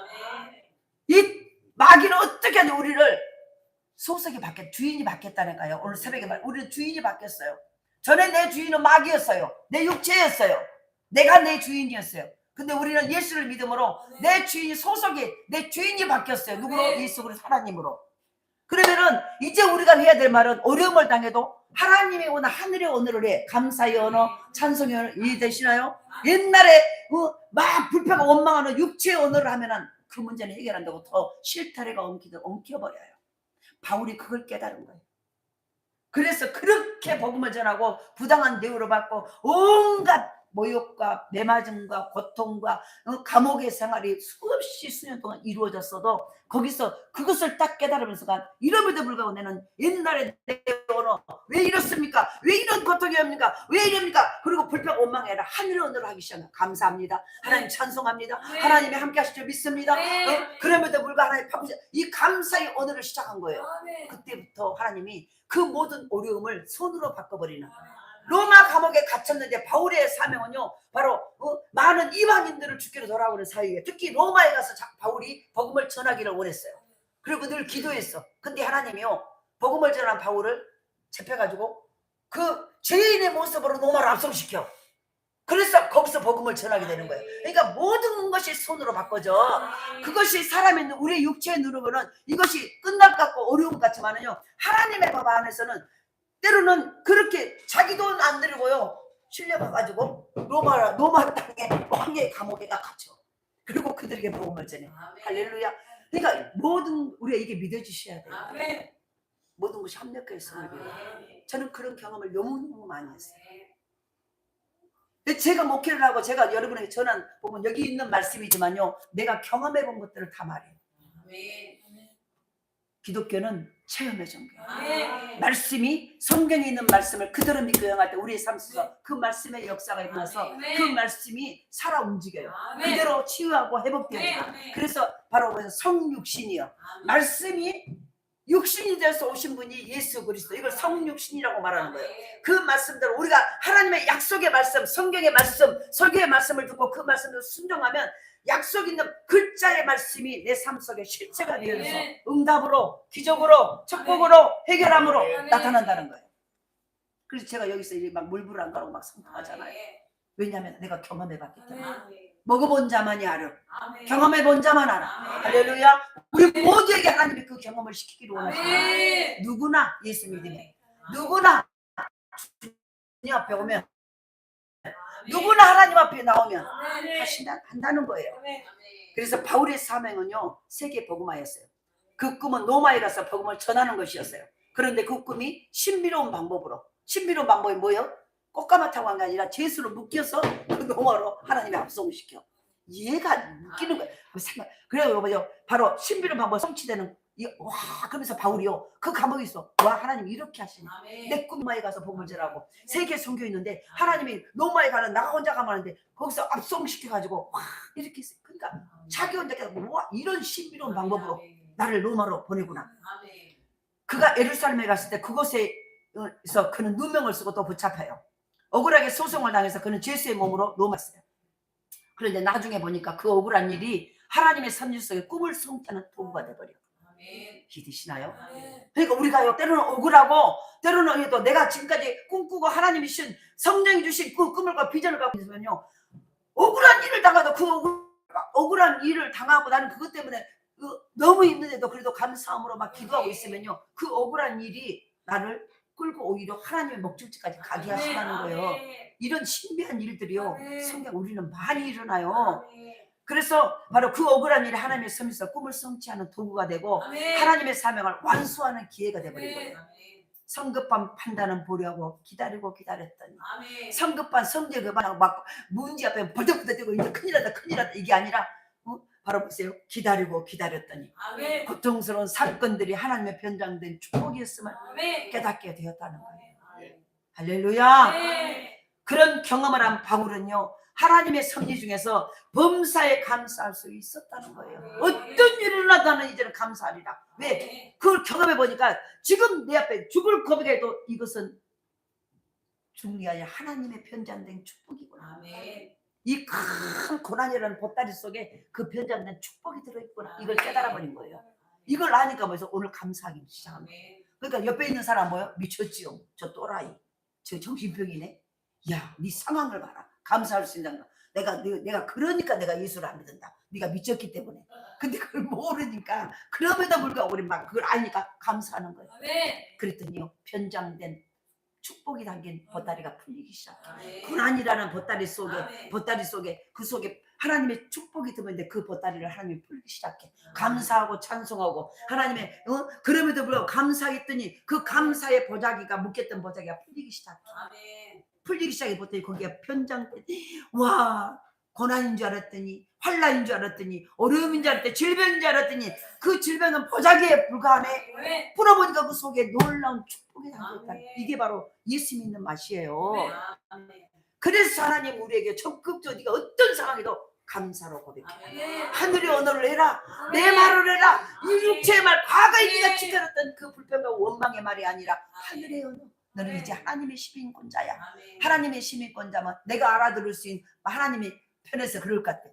이 마귀는 어떻게 하냐, 우리를 소속이 주인이 바뀌었다니까요. 오늘 새벽에 우리는 주인이 바뀌었어요. 전에 내 주인은 마귀였어요. 내 육체였어요. 내가 내 주인이었어요. 근데 우리는 예수를 믿음으로 내 주인이 내 주인이 바뀌었어요. 누구로? 예수 그리스도 하나님으로. 그러면은 이제 우리가 해야 될 말은 어려움을 당해도 하나님의 언어, 하늘의 언어를 해. 감사의 언어, 찬송의 언어. 이해되시나요? 옛날에 막 불평하고 원망하는 육체의 언어를 하면은 그 문제는 해결한다고 더 실타래가 엉켜버려요. 바울이 그걸 깨달은 거예요. 그래서 그렇게 복음을 전하고 부당한 대우를 받고 온갖 모욕과 매맞음과 고통과 감옥의 생활이 수없이 수년 동안 이루어졌어도 거기서 그것을 딱 깨달으면서 이럼에도 불구하고 나는 옛날에 내 언어 왜 이렇습니까? 왜 이런 고통이 옵니까? 왜 이럽니까? 그리고 불평 원망해라 하늘의 언어를 하기 시작합니다. 감사합니다. 하나님 찬송합니다. 하나님이 함께 하실 줄 믿습니다. 그럼에도 불구하고 하나님 이 감사의 언어를 시작한 거예요. 그때부터 하나님이 그 모든 어려움을 손으로 바꿔버리는, 로마 감옥에 갇혔는데 바울의 사명은요 바로 많은 이방인들을 주께로 돌아오는 사이에, 특히 로마에 가서 바울이 복음을 전하기를 원했어요. 그리고 늘 기도했어. 근데 하나님이요 복음을 전한 바울을 잡혀가지고 그 죄인의 모습으로 로마를 압송시켜. 그래서 거기서 복음을 전하게 되는 거예요. 그러니까 모든 것이 손으로 바꿔져. 그것이 사람의 우리의 육체의 누르면은 이것이 끝날 것 같고 어려움 같지만은요, 하나님의 법 안에서는 때로는 그렇게 자기 돈 안 들고요 실려가가지고 로마 땅에 왕의 감옥에 갇혀. 그리고 그들에게 복음을 전해. 할렐루야. 그러니까 우리가 이게 믿어주셔야 돼요. 모든 것이 합력해서. 저는 그런 경험을 너무너무 많이 했어요. 제가 목회를 하고 제가 여러분에게 전한 보면 여기 있는 말씀이지만요, 내가 경험해 본 것들을 다 말해요. 기독교는 체험의 종교예요. 말씀이, 성경에 있는 말씀을 그대로 믿고 행할 때 우리의 삶 속에서 그 말씀의 역사가 일어나서 그 말씀이 살아 움직여요. 그대로 치유하고 회복되어요. 그래서 바로 성육신이요, 말씀이 육신이 돼서 오신 분이 예수 그리스도, 이걸 성육신이라고 말하는 거예요. 그 말씀대로 우리가 하나님의 약속의 말씀, 성경의 말씀, 설교의 말씀을 듣고 그 말씀을 순종하면 약속 있는 글자의 말씀이 내 삶 속에 실체가 되어서 응답으로, 기적으로, 축복으로, 해결함으로 나타난다는 거예요. 그래서 제가 여기서 막 물불 안 가고 막 선포하잖아요. 왜냐하면 내가 경험해봤기 때문에. 먹어본 자만이 알아. 경험해본 자만 알아. 할렐루야. 우리 모두에게 하나님이 그 경험을 시키기를 원하십니다. 누구나 예수 믿으면, 누구나 주님 앞에 오면, 누구나 하나님 앞에 나오면 한다는 거예요. 그래서 바울의 사명은요, 세계 복음화였어요. 그 꿈은 로마에 가서 복음을 전하는 것이었어요. 그런데 그 꿈이 신비로운 방법으로, 신비로운 방법이 뭐예요? 꽃가마 타고 한 게 아니라 제수로 묶여서 그 로마로 하나님의 합성을 시켜. 얘가 묶이는 거예요. 그래요, 뭐죠? 바로 신비로운 방법이 성취되는. 와, 그러면서 바울이요, 그 감옥에 있어. 와, 하나님 이렇게 하시네. 내 꿈마에 가서 복음을 전하고 세계 선교 있는데 하나님이 로마에 가는, 나 혼자 가면 하는데 거기서 압송시켜가지고 와, 이렇게 했어요. 그러니까 자기 혼자 계속 와, 이런 신비로운 방법으로 나를 로마로 보내구나. 그가 예루살렘에 갔을 때 그곳에서 그는 누명을 쓰고 또 붙잡혀요. 억울하게 소송을 당해서 그는 죄수의 몸으로 로마였어요. 그런데 나중에 보니까 그 억울한 일이 하나님의 섭리 속에 꿈을 성취하는 도구가 돼버려. 믿으시나요? 그러니까 우리가 때로는 억울하고, 때로는 또 내가 지금까지 꿈꾸고 하나님이 주신, 성령이 주신 그 꿈을 비전을 갖고 있으면요, 억울한 일을 당하도 그 억울한 일을 당하고 나는 그것 때문에 너무 힘든데도 그래도 감사함으로 막 기도하고 있으면요, 그 억울한 일이 나를 끌고 오히려 하나님의 목적지까지 가게 하신다는 거예요. 이런 신비한 일들이요, 성경 우리는 많이 일어나요. 그래서 바로 그 억울한 일이 하나님의 섭리에서 꿈을 성취하는 도구가 되고 하나님의 사명을 완수하는 기회가 되어버린 거예요. 성급한 판단은 보려고 기다리고 기다렸더니, 성급한 성질 그만하고 막 문제 앞에 버덕버덕대고 이제 큰일 났다 큰일 났다 이게 아니라 바로 보세요, 기다리고 기다렸더니 고통스러운 사건들이 하나님의 변장된 축복이었음을 깨닫게 되었다는 거예요. 할렐루야. 그런 경험을 한 바울은요, 하나님의 섭리 중에서 범사에 감사할 수 있었다는 거예요. 어떤 일이 일어나도 이제는 감사하리라. 왜? 그걸 경험해 보니까 지금 내 앞에 죽을 고백해도 이것은 죽는 게 아니라 하나님의 편찬된 축복이구나. 이 큰 고난이라는 보따리 속에 그 편찬된 축복이 들어있구나. 이걸 깨달아버린 거예요. 이걸 아니까 벌써 오늘 감사하기 시작합니다. 그러니까 옆에 있는 사람 뭐예요? 미쳤지요. 저 또라이, 저 정신병이네. 야, 네 상황을 봐라. 감사할 수 있는 거. 내가 그러니까 내가 예수를 안 믿는다. 네가 미쳤기 때문에. 근데 그걸 모르니까, 그럼에도 불구하고 우리 막 그걸 아니까 감사하는 거예요. 그랬더니요, 편장된 축복이 담긴 보따리가 풀리기 시작해요. 고난이라는 보따리 속에 그 속에 하나님의 축복이 들어있는데 그 보따리를 하나님이 풀기 시작해. 감사하고 찬송하고 하나님의 그럼에도 불구하고 감사했더니 그 감사의 보자기가, 묶였던 보자기가 풀리기 시작해. 풀리기 시작해 보더니 거기가 편장된, 와, 고난인 줄 알았더니, 환난인 줄 알았더니, 어려움인 줄 알았더니, 질병인 줄 알았더니 그 질병은 보자기에 불과하네. 풀어보니까 그 속에 놀라운 축복이 담겨있다. 이게 바로 예수 믿는 맛이에요. 그래서 하나님 우리에게 적극적으로 네가 어떤 상황에도 감사로 고백해. 하늘의 언어를 해라. 내 말을 해라. 이 육체의 말, 과거에 네가 지켜렸던 그 불평과 원망의 말이 아니라 하늘의 언어. 너는 이제 하나님의 시민권자야. 하나님의 시민권자면 내가 알아들을 수 있는, 하나님의 편에서 그럴 것 같아.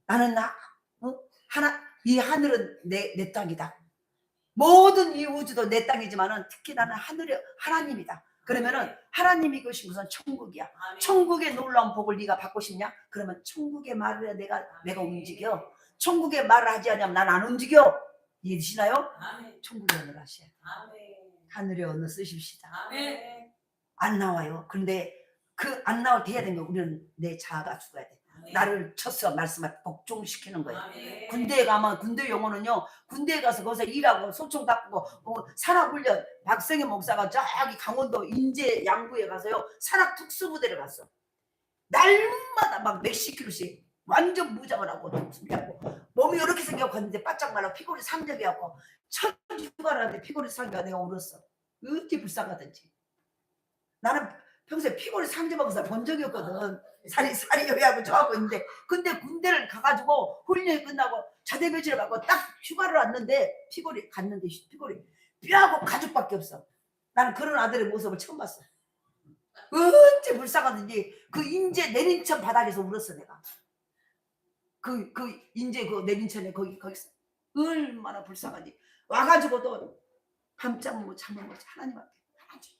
나는 이 하늘은 내 땅이다. 모든 이 우주도 내 땅이지만은 특히 나는 하늘의 하나님이다. 그러면은 하나님이 계신 것은 천국이야. 천국의 놀라운 복을 네가 받고 싶냐? 그러면 천국의 말을 해. 내가 움직여. 천국의 말을 하지 않으면 난 안 움직여. 이해되시나요? 천국의 언어를 하셔야 돼. 하늘의 언어 쓰십시다. 안 나와요. 그런데 그 안 나올 때 해야 되는 거, 우리는 내 자아가 죽어야 돼. 나를 쳐서 말씀을 복종시키는 거예요. 군대에 가면 군대 용어는요, 군대에 가서 거기서 일하고 소총 닦고 산악훈련, 박성희 목사가 저기 강원도 인제 양구에 가서요 산악특수부대를 갔어. 날마다 막 몇십 킬로씩 완전 무장을 하고 준비하고 몸이 이렇게 생겨갔는데 바짝 말라 피골이 상접이었고 첫 휴가를 하는데 피골이 상접가 내가 울었어. 어찌 불쌍하든지. 나는 평소에 피골이 상접하고 본 적이 없거든. 살이 여기하고 저하고 있는데 근데 군대를 가가지고 훈련이 끝나고 자대 배치를 받고 딱 휴가를 왔는데 피골이 갔는데 피골이 뼈하고 가죽밖에 없어. 나는 그런 아들의 모습을 처음 봤어. 어찌 불쌍하든지 그 인제 내린천 바닥에서 울었어 내가. 그 인제 그 내린천에 거기서 얼마나 불쌍한지 와가지고도 밤잠 못 잠을 못 하나님한테 하나님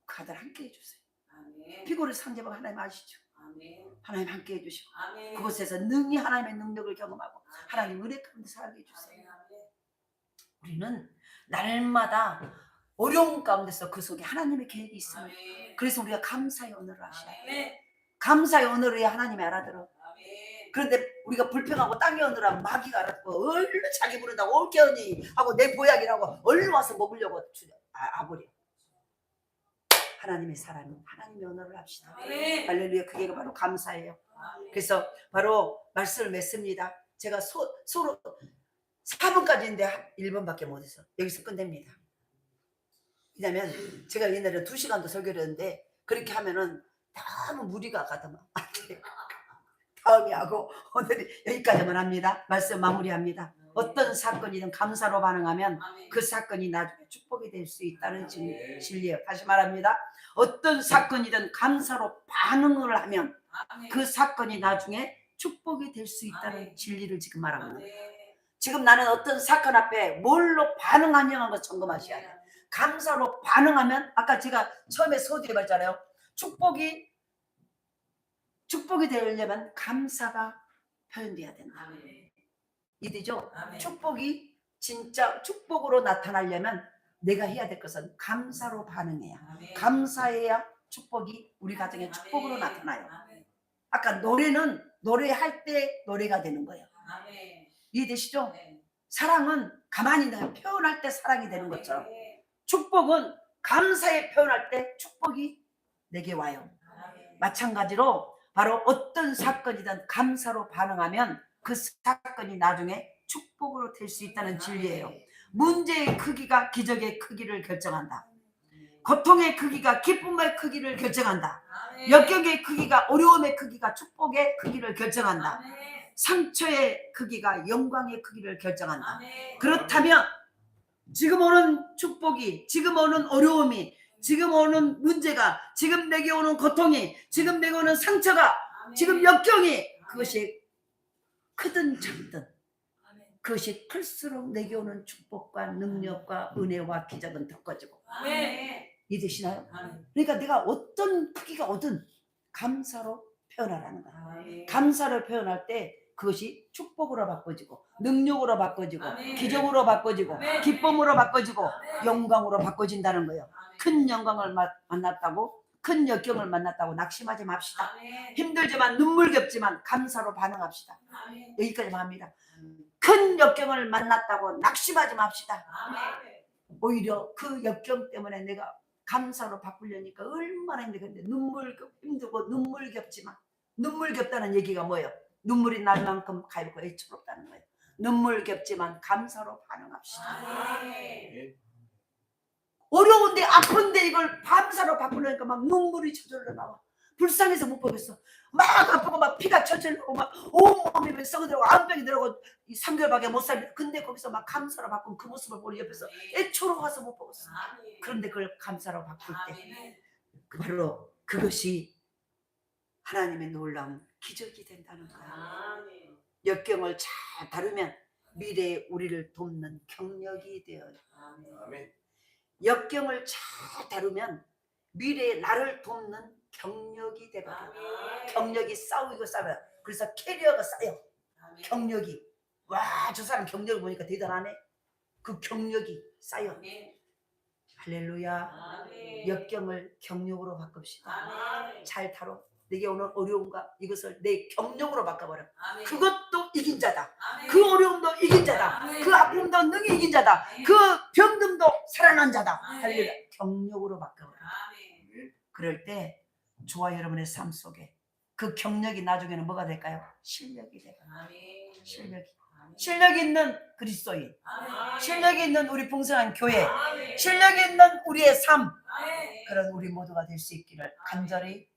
그 아들 함께 해주세요. 아멘. 피골을 상접하고 하나님 아시죠? 아멘. 하나님 함께 해주시고 아멘. 그곳에서 능히 하나님의 능력을 경험하고 아멘. 하나님 은혜 가운데 살게 해주세요. 아멘. 우리는 날마다 어려운 가운데서 그 속에 하나님의 계획이 있습니다. 아멘. 그래서 우리가 감사의 언어를 하셔야 돼요. 감사의 언어를 해야 하나님이 알아들어. 아멘. 그런데 우리가 불평하고 땅의 언어를 하면 마귀가 알아듣고 얼른 자기 부른다고 올게언니 하고 내 보약이라고 얼른 와서 먹으려고 아버려. 하나님의 사람은 하나님의 언어를 합시다. 아멘. 할렐루야. 그게 바로 감사예요. 아멘. 그래서 바로 말씀을 맺습니다. 제가 서로 4분까지인데 1분밖에 못해서 여기서 끝냅니다. 왜냐면 제가 옛날에 2시간도 설교를 했는데 그렇게 하면은 너무 무리가 가더만. 다음에 하고 오늘 여기까지만 합니다. 말씀 마무리합니다. 어떤 사건이든 감사로 반응하면 그 사건이 나중에 축복이 될 수 있다는 진리예요. 다시 말합니다. 어떤 사건이든 감사로 반응을 하면 그 사건이 나중에 축복이 될 수 있다는 진리를 지금 말하는 거예요. 지금 나는 어떤 사건 앞에 뭘로 반응하냐는 걸 점검하셔야 돼요. 감사로 반응하면 아까 제가 처음에 소개해 봤잖아요. 축복이 되려면 감사가 표현돼야 된다. 이해되죠? 축복이 진짜 축복으로 나타나려면 내가 해야 될 것은 감사로 반응해야. 감사해야 축복이 우리 가정에 축복으로 나타나요. 아까 노래는 노래할 때 노래가 되는 거예요. 이해되시죠? 사랑은 가만히 표현할 때 사랑이 되는 것처럼 축복은 감사에 표현할 때 축복이 내게 와요. 마찬가지로 바로 어떤 사건이든 감사로 반응하면 그 사건이 나중에 축복으로 될 수 있다는 진리예요. 문제의 크기가 기적의 크기를 결정한다. 고통의 크기가 기쁨의 크기를 결정한다. 역경의 크기가 어려움의 크기가 축복의 크기를 결정한다. 상처의 크기가 영광의 크기를 결정한다. 그렇다면 지금 오는 축복이, 지금 오는 어려움이, 지금 오는 문제가, 지금 내게 오는 고통이, 지금 내게 오는 상처가, 지금 역경이, 그것이 크든 작든 그것이 클수록 내게 오는 축복과 능력과 은혜와 기적은 더 커지고. 이해되시나요? 그러니까 내가 어떤 크기가 오든 감사로 표현하라는 거야. 감사를 표현할 때 그것이 축복으로 바꿔지고 능력으로 바꿔지고 기적으로 바꿔지고 기쁨으로 바꿔지고 영광으로 바꿔진다는 거예요. 큰 영광을 만났다고, 큰 역경을 만났다고 낙심하지 맙시다. 힘들지만 눈물겹지만 감사로 반응합시다. 여기까지만 합니다. 큰 역경을 만났다고 낙심하지 맙시다. 오히려 그 역경 때문에 내가 감사로 바꾸려니까 얼마나 힘들겠는데 힘들고 눈물겹지만, 눈물겹다는 얘기가 뭐예요? 눈물이 날 만큼 가볍고 애처롭다는 거예요. 눈물겹지만 감사로 반응합시다. 어려운데 아픈데 이걸 감사로 바꾸려니까 막 눈물이 저절로 나와. 불쌍해서 못 보겠어. 막 아프고 막 피가 철철 나고 막 온몸이 썩어들고 암병이 들어가고 3개월밖에 못 살면, 근데 거기서 막 감사로 바꾼 그 모습을 보니 옆에서 애초로워서 못 보겠어. 그런데 그걸 감사로 바꿀 때 바로 그것이 하나님의 놀라운 기적이 된다는 거야. 역경을 잘 다루면 미래에 우리를 돕는 경력이 되어요. 역경을 잘 다루면 미래에 나를 돕는 경력이 되거든요. 경력이 쌓이고 쌓여요. 그래서 캐리어가 쌓여. 경력이. 와, 저 사람 경력을 보니까 대단하네. 그 경력이 쌓여. 할렐루야. 역경을 경력으로 바꿉시다. 잘 다뤄. 내게 오는 어려움과 이것을 내 경력으로 바꿔버려. 그것도 이긴 자다. 그 어려움도 이긴 자다. 그 아픔도 능히 이긴 자다. 그 병듦도 살아난 자다. 할렐루야. 경력으로 바꿔버려. 그럴 때 저와 여러분의 삶 속에 그 경력이 나중에는 뭐가 될까요? 실력이 돼요. 실력이 있는 그리스도인, 실력이 있는 우리 풍성한 교회, 실력이 있는 우리의 삶, 그런 우리 모두가 될 수 있기를 간절히